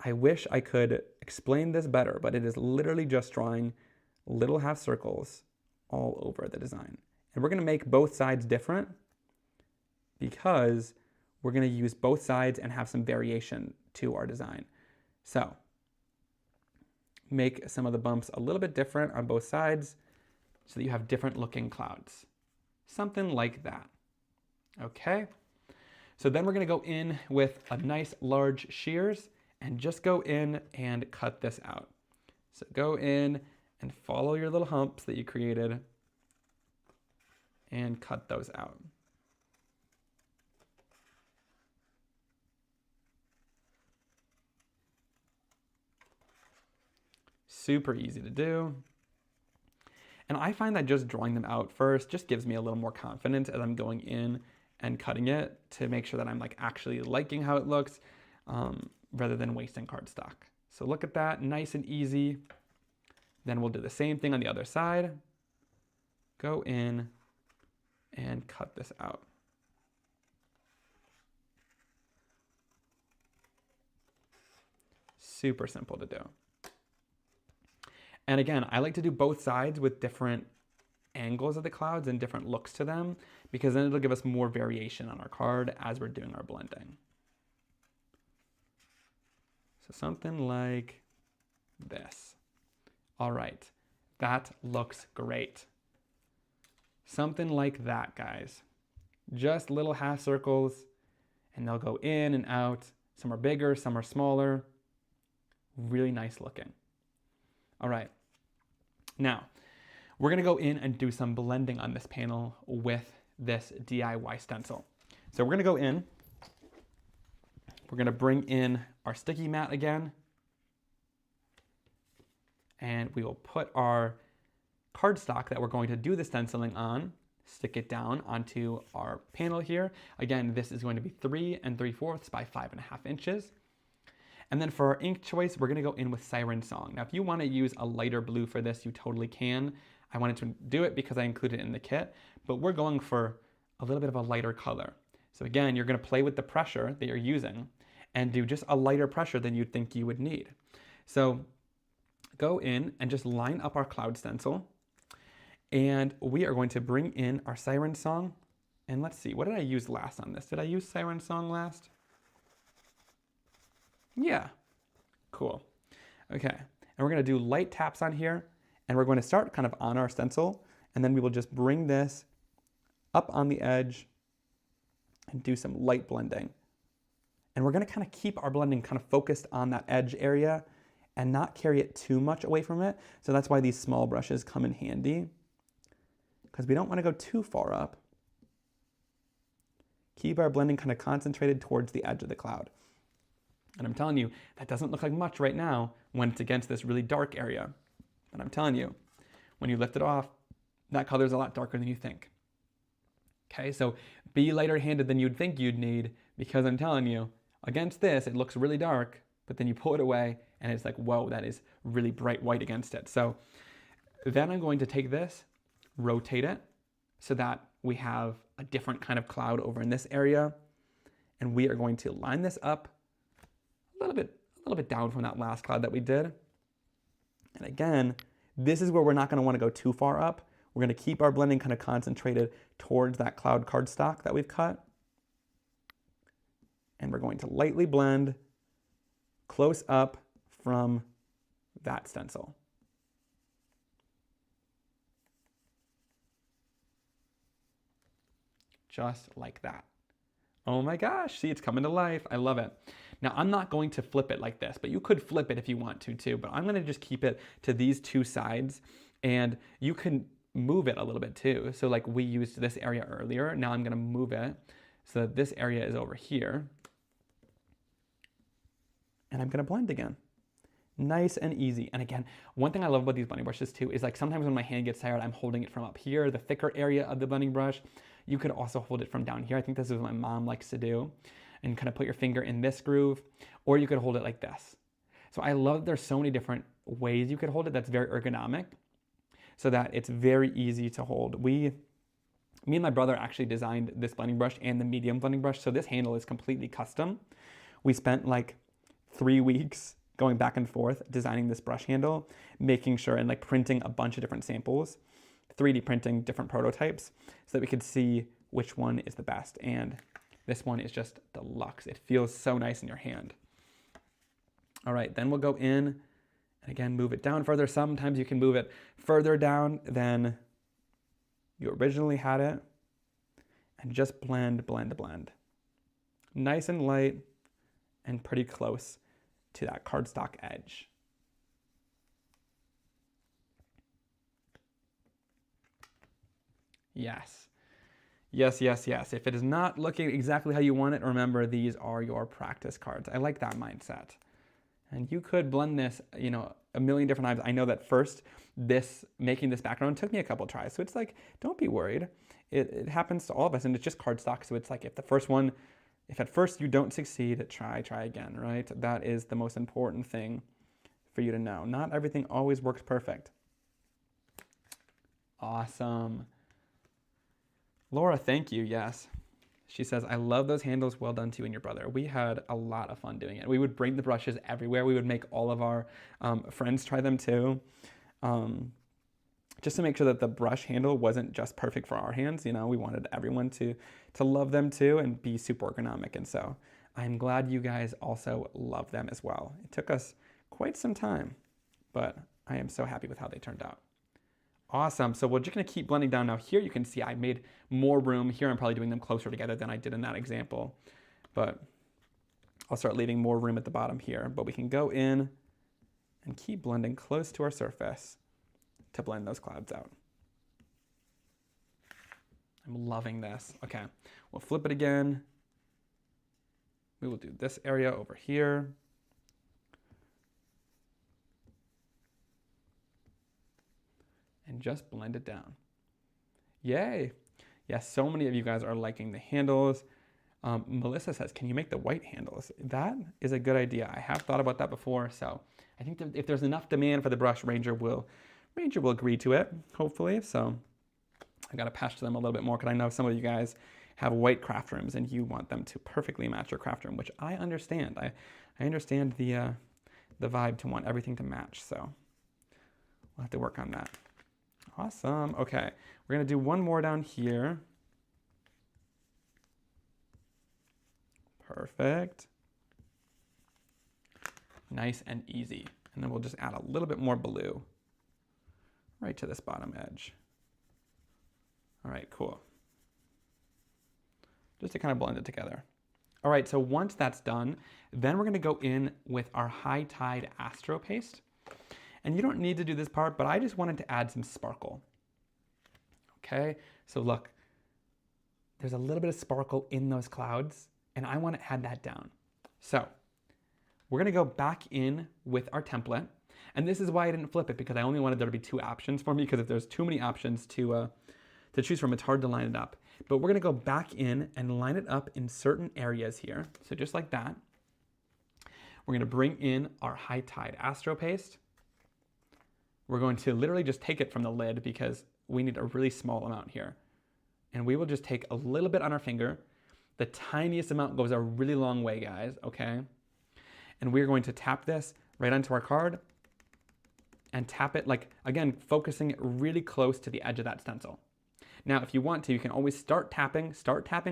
I wish I could explain this better, but it is literally just drawing little half circles all over the design. And we're going to make both sides different because we're going to use both sides and have some variation to our design. So make some of the bumps a little bit different on both sides so that you have different looking clouds. Something like that. Okay. So then we're going to go in with a nice large shears and just go in and cut this out. So go in and follow your little humps that you created and cut those out. Super easy to do. And I find that just drawing them out first just gives me a little more confidence as I'm going in and cutting it to make sure that I'm like actually liking how it looks rather than wasting cardstock. So look at that, nice and easy. Then we'll do the same thing on the other side. Go in and cut this out. Super simple to do. And again, I like to do both sides with different angles of the clouds and different looks to them because then it'll give us more variation on our card as we're doing our blending. So something like this. All right, that looks great. Something like that, guys. Just little half circles and they'll go in and out. Some are bigger, some are smaller. Really nice looking. All right. Now, we're gonna go in and do some blending on this panel with this DIY stencil. So we're gonna go in, we're gonna bring in our sticky mat again, and we will put our cardstock that we're going to do the stenciling on, stick it down onto our panel here. Again, this is going to be 3 3/4 by 5.5 inches. And then for our ink choice, we're gonna go in with Siren Song. Now, if you wanna use a lighter blue for this, you totally can. I wanted to do it because I included it in the kit, but we're going for a little bit of a lighter color. So again, you're gonna play with the pressure that you're using and do just a lighter pressure than you'd think you would need. So go in and just line up our cloud stencil. And we are going to bring in our Siren Song. And let's see, what did I use last on this? Did I use Siren Song last? Yeah, cool. Okay, and we're gonna do light taps on here and we're going to start kind of on our stencil and then we will just bring this up on the edge and do some light blending. And we're gonna kind of keep our blending kind of focused on that edge area and not carry it too much away from it. So that's why these small brushes come in handy because we don't wanna go too far up. Keep our blending kind of concentrated towards the edge of the cloud. And I'm telling you, that doesn't look like much right now when it's against this really dark area. But I'm telling you, when you lift it off, that color is a lot darker than you think. Okay, so be lighter handed than you'd think you'd need because I'm telling you, against this, it looks really dark, but then you pull it away and it's like, whoa, that is really bright white against it. So then I'm going to take this, rotate it so that we have a different kind of cloud over in this area. And we are going to line this up a little bit down from that last cloud that we did. And again, this is where we're not going to want to go too far up. We're going to keep our blending kind of concentrated towards that cloud cardstock that we've cut. And we're going to lightly blend close up from that stencil. Just like that. Oh my gosh, see, it's coming to life. I love it. Now, I'm not going to flip it like this, but you could flip it if you want to too, but I'm gonna just keep it to these two sides and you can move it a little bit too. So like we used this area earlier, now I'm gonna move it so that this area is over here. And I'm gonna blend again. Nice and easy. And again, one thing I love about these blending brushes too is like sometimes when my hand gets tired, I'm holding it from up here, the thicker area of the blending brush. You could also hold it from down here. I think this is what my mom likes to do. And kind of put your finger in this groove, or you could hold it like this. So I love that there's so many different ways you could hold it that's very ergonomic. so that it's very easy to hold. Me and my brother actually designed this blending brush and the medium blending brush, so this handle is completely custom. We spent like 3 weeks going back and forth designing this brush handle, making sure and like printing a bunch of different samples, 3D printing different prototypes so that we could see which one is the best. And this one is just deluxe. It feels so nice in your hand. All right, then we'll go in and again, move it down further. Sometimes you can move it further down than you originally had it, and just blend, blend, blend. Nice and light and pretty close to that cardstock edge. Yes. Yes, yes, yes. If it is not looking exactly how you want it, remember these are your practice cards. I like that mindset. And you could blend this, you know, a million different times. I know that first, making this background took me a couple tries. So it's like, don't be worried. It happens to all of us, and it's just cardstock. So it's like, if at first you don't succeed, try again, right? That is the most important thing for you to know. Not everything always works perfect. Awesome. Laura, thank you. Yes. She says, I love those handles. Well done to you and your brother. We had a lot of fun doing it. We would bring the brushes everywhere. We would make all of our friends try them too. Just to make sure that the brush handle wasn't just perfect for our hands. You know, we wanted everyone to love them too and be super ergonomic. And so I'm glad you guys also love them as well. It took us quite some time, but I am so happy with how they turned out. Awesome. So we're just going to keep blending down. Now here you can see I made more room. Here I'm probably doing them closer together than I did in that example, but I'll start leaving more room at the bottom here. But we can go in and keep blending close to our surface to blend those clouds out. I'm loving this. Okay, we'll flip it again. We will do this area over here. And just blend it down. Yay. Yes, so many of you guys are liking the handles. Melissa says, can you make the white handles? That is a good idea. I have thought about that before. So I think that if there's enough demand for the brush, Ranger will agree to it, hopefully. So I got to patch to them a little bit more because I know some of you guys have white craft rooms and you want them to perfectly match your craft room, which I understand. I understand the vibe to want everything to match. So we'll have to work on that. Awesome. Okay, we're going to do one more down here. Perfect. Nice and easy. And then we'll just add a little bit more blue right to this bottom edge. All right, cool. Just to kind of blend it together. All right, so once that's done, then we're going to go in with our High Tide Astro Paste. And you don't need to do this part, but I just wanted to add some sparkle. Okay, so look, there's a little bit of sparkle in those clouds, and I want to add that down. So we're gonna go back in with our template, and this is why I didn't flip it, because I only wanted there to be 2 options for me, because if there's too many options to choose from, it's hard to line it up. But we're gonna go back in and line it up in certain areas here. So just like that. We're gonna bring in our High Tide Astro Paste. We're going to literally just take it from the lid because we need a really small amount here. And we will just take a little bit on our finger. The tiniest amount goes a really long way, guys, okay? And we're going to tap this right onto our card and tap it, like, again, focusing it really close to the edge of that stencil. Now, if you want to, you can always start tapping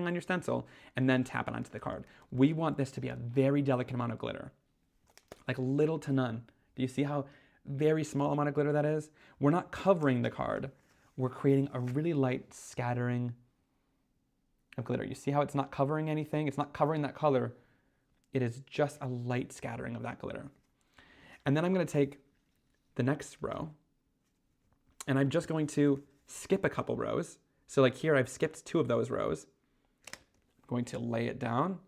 on your stencil and then tap it onto the card. We want this to be a very delicate amount of glitter, like little to none. Do you see how very small amount of glitter that is? We're not covering the card. We're creating a really light scattering of glitter. You see how it's not covering anything? It's not covering that color. It is just a light scattering of that glitter. And then I'm going to take the next row and I'm just going to skip a couple rows. So like here, I've skipped 2 of those rows. I'm going to lay it down.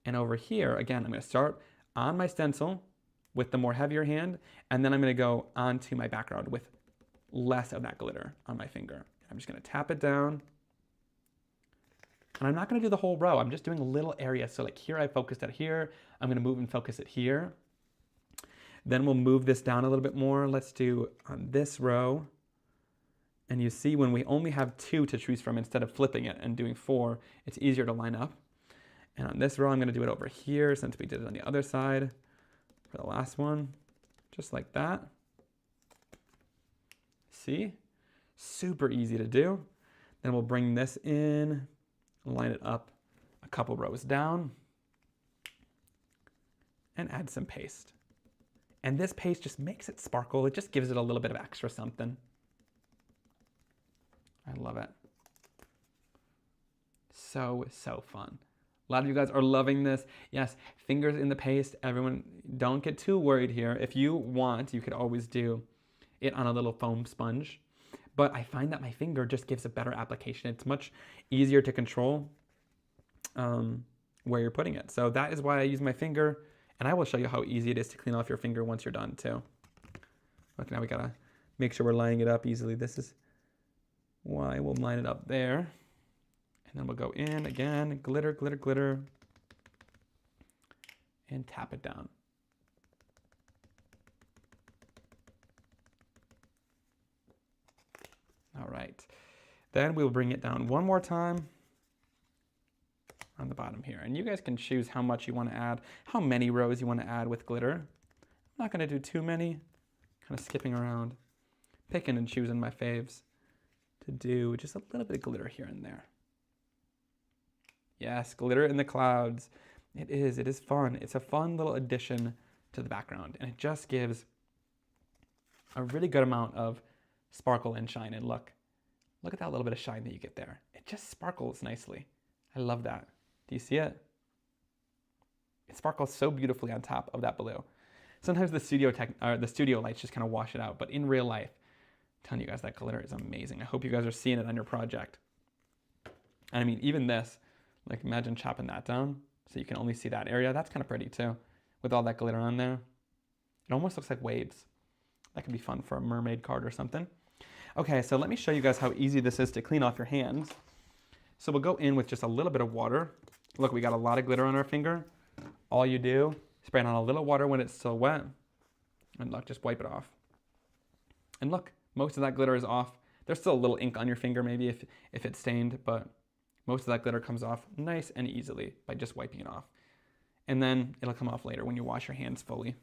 And over here, again, I'm going to start on my stencil with the more heavier hand, and then I'm going to go onto my background with less of that glitter on my finger. I'm just going to tap it down. And I'm not going to do the whole row. I'm just doing a little area. So like here, I focused it here. I'm going to move and focus it here. Then we'll move this down a little bit more. Let's do on this row. And you see when we only have 2 to choose from instead of flipping it and doing 4, it's easier to line up. And on this row, I'm gonna do it over here since we did it on the other side for the last one, just like that. See? Super easy to do. Then we'll bring this in, line it up a couple rows down, and add some paste. And this paste just makes it sparkle. It just gives it a little bit of extra something. I love it. So, so fun. A lot of you guys are loving this. Yes, fingers in the paste. Everyone, don't get too worried here. If you want, you could always do it on a little foam sponge. But I find that my finger just gives a better application. It's much easier to control where you're putting it. So that is why I use my finger. And I will show you how easy it is to clean off your finger once you're done too. Look, now we gotta make sure we're lining it up easily. This is why we'll line it up there. And then we'll go in again, glitter, glitter, glitter, and tap it down. All right, then we'll bring it down one more time on the bottom here. And you guys can choose how much you want to add, how many rows you want to add with glitter. I'm not going to do too many, kind of skipping around, picking and choosing my faves to do just a little bit of glitter here and there. Yes, glitter in the clouds. It is fun. It's a fun little addition to the background, and it just gives a really good amount of sparkle and shine. And look at that little bit of shine that you get there. It just sparkles nicely. I love that. Do you see it? It sparkles so beautifully on top of that blue. Sometimes the studio lights just kind of wash it out, but in real life, I'm telling you guys, that glitter is amazing. I hope you guys are seeing it on your project. And I mean, even this, like imagine chopping that down so you can only see that area. That's kind of pretty too, with all that glitter on there. It almost looks like waves. That could be fun for a mermaid card or something. Okay, so let me show you guys how easy this is to clean off your hands. So we'll go in with just a little bit of water. Look, we got a lot of glitter on our finger. All you do, spray it on a little water when it's still wet, and look, just wipe it off. And look, most of that glitter is off. There's still a little ink on your finger maybe if it's stained, but most of that glitter comes off nice and easily by just wiping it off. And then it'll come off later when you wash your hands fully.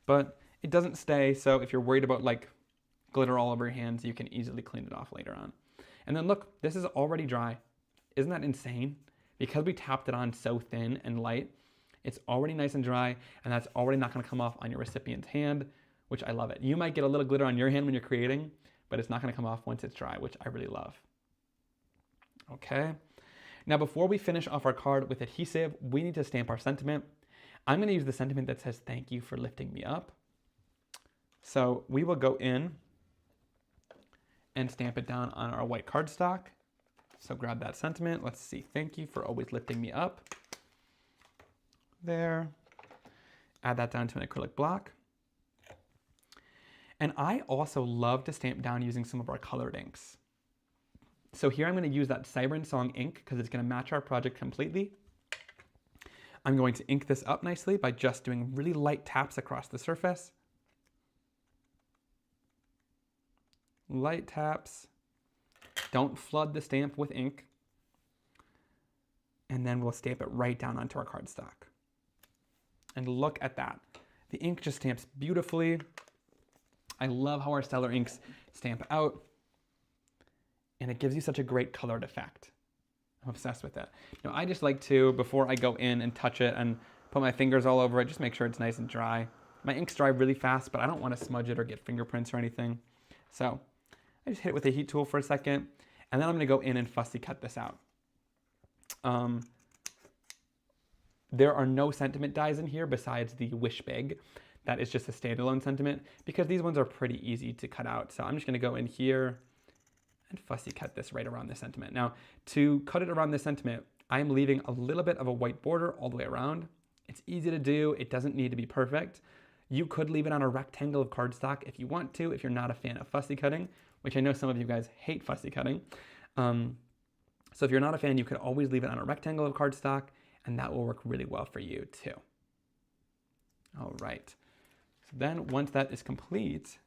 But it doesn't stay, so if you're worried about like glitter all over your hands, you can easily clean it off later on. And then look, this is already dry. Isn't that insane? Because we tapped it on so thin and light, it's already nice and dry, and that's already not gonna come off on your recipient's hand, which I love it. You might get a little glitter on your hand when you're creating, but it's not gonna come off once it's dry, which I really love. Okay, now before we finish off our card with adhesive, we need to stamp our sentiment. I'm gonna use the sentiment that says, "Thank you for lifting me up." So we will go in and stamp it down on our white cardstock. So grab that sentiment. Let's see. "Thank you for always lifting me up." There. Add that down to an acrylic block. And I also love to stamp down using some of our colored inks. So here I'm going to use that Siren Song ink because it's going to match our project completely. I'm going to ink this up nicely by just doing really light taps across the surface. Light taps. Don't flood the stamp with ink. And then we'll stamp it right down onto our cardstock. And look at that. The ink just stamps beautifully. I love how our Stellar inks stamp out. And it gives you such a great colored effect. I'm obsessed with it. Now, I just like to, before I go in and touch it and put my fingers all over it, just make sure it's nice and dry. My inks dry really fast, but I don't want to smudge it or get fingerprints or anything. So I just hit it with a heat tool for a second, and then I'm going to go in and fussy cut this out. There are no sentiment dies in here besides the Wish Big. That is just a standalone sentiment because these ones are pretty easy to cut out. So I'm just going to go in here and fussy cut this right around the sentiment. Now, to cut it around the sentiment, I'm leaving a little bit of a white border all the way around. It's easy to do. It doesn't need to be perfect. You could leave it on a rectangle of cardstock if you want to, if you're not a fan of fussy cutting, which I know some of you guys hate fussy cutting. So if you're not a fan, you could always leave it on a rectangle of cardstock, and that will work really well for you too. All right. So then once that is complete,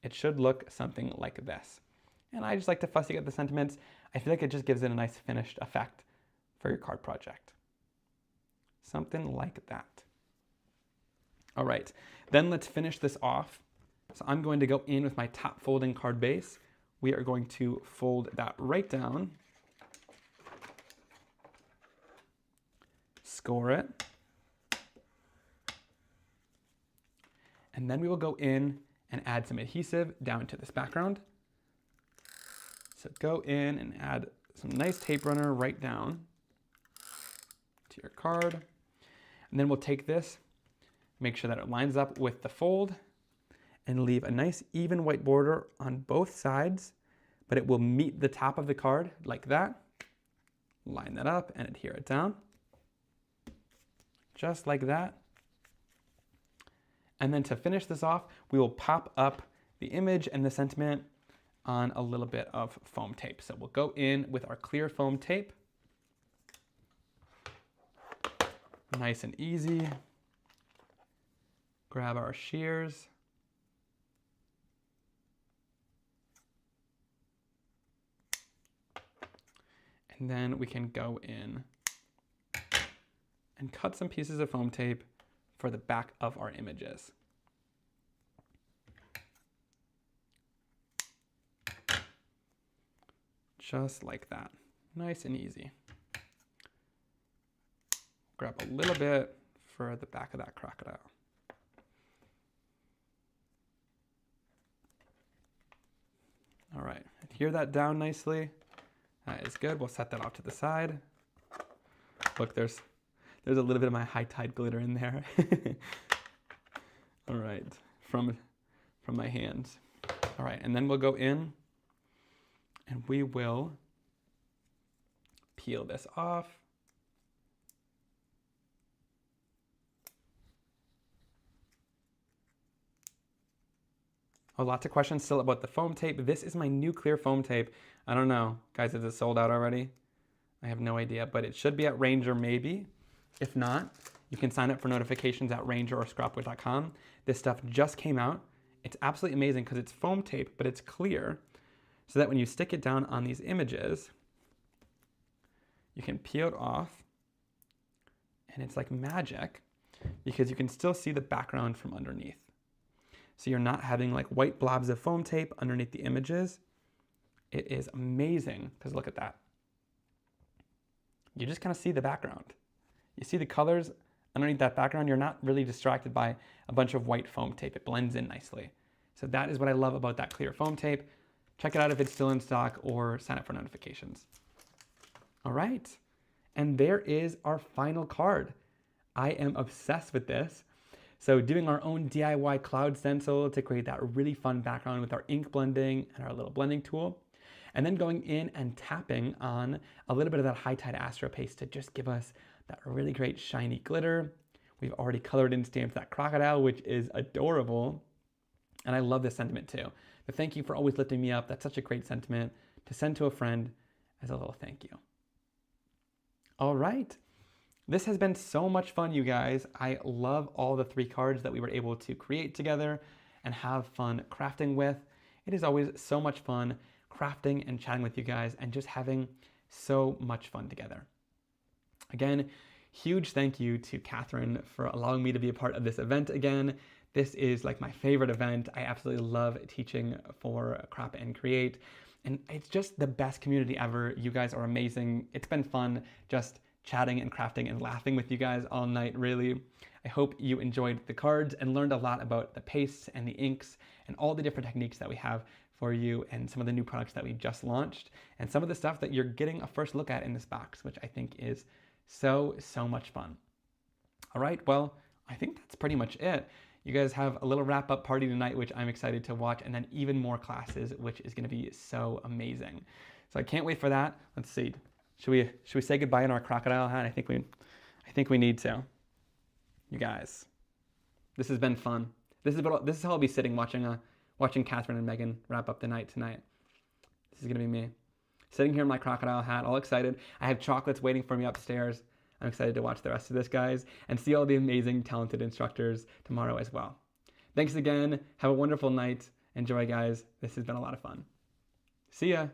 it should look something like this. and I just like to fussy get the sentiments. I feel like it just gives it a nice finished effect for your card project. Something like that. All right, then let's finish this off. So I'm going to go in with my top folding card base. We are going to fold that right down, score it, and then we will go in and add some adhesive down to this background. So go in and add some nice tape runner right down to your card. And then we'll take this, make sure that it lines up with the fold, and leave a nice even white border on both sides, but it will meet the top of the card like that. Line that up and adhere it down. Just like that. And then to finish this off, we will pop up the image and the sentiment on a little bit of foam tape. So we'll go in with our clear foam tape. Nice and easy. Grab our shears. And then we can go in and cut some pieces of foam tape for the back of our images. Just like that. Nice and easy. Grab a little bit for the back of that crocodile. All right, adhere that down nicely. That is good. We'll set that off to the side. Look, there's a little bit of my high tide glitter in there. All right, from my hands. All right, and then we'll go in and we will peel this off. Oh, lots of questions still about the foam tape. This is my new clear foam tape. I don't know. Guys, is it sold out already? I have no idea, but it should be at Ranger maybe. If not, you can sign up for notifications at Ranger or scrapbook.com. This stuff just came out. It's absolutely amazing because it's foam tape, but it's clear, so that when you stick it down on these images, you can peel it off, and it's like magic because you can still see the background from underneath. So you're not having like white blobs of foam tape underneath the images. It is amazing because look at that. You just kind of see the background. You see the colors underneath that background. You're not really distracted by a bunch of white foam tape. It blends in nicely. So that is what I love about that clear foam tape. Check it out if it's still in stock or sign up for notifications. All right. And there is our final card. I am obsessed with this. So doing our own DIY cloud stencil to create that really fun background with our ink blending and our little blending tool. And then going in and tapping on a little bit of that high tide Astro paste to just give us that really great shiny glitter. We've already colored and stamped that crocodile, which is adorable. And I love this sentiment too. But thank you for always lifting me up. That's such a great sentiment to send to a friend as a little thank you. All right. This has been so much fun, you guys. I love all the 3 cards that we were able to create together and have fun crafting with. It is always so much fun crafting and chatting with you guys and just having so much fun together. Again, huge thank you to Catherine for allowing me to be a part of this event again. This is like my favorite event. I absolutely love teaching for Crop and Create. And it's just the best community ever. You guys are amazing. It's been fun just chatting and crafting and laughing with you guys all night, really. I hope you enjoyed the cards and learned a lot about the pastes and the inks and all the different techniques that we have for you and some of the new products that we just launched and some of the stuff that you're getting a first look at in this box, which I think is so much fun. All right, well, I think that's pretty much it. You guys have a little wrap-up party tonight, which I'm excited to watch, and then even more classes, which is gonna be so amazing. So I can't wait for that. Let's see. Should we say goodbye in our crocodile hat? I think we need to. You guys, this has been fun. This is how I'll be sitting watching Catherine and Megan wrap up the night tonight. This is gonna be me, sitting here in my crocodile hat, all excited. I have chocolates waiting for me upstairs. I'm excited to watch the rest of this, guys, and see all the amazing, talented instructors tomorrow as well. Thanks again. Have a wonderful night. Enjoy, guys. This has been a lot of fun. See ya.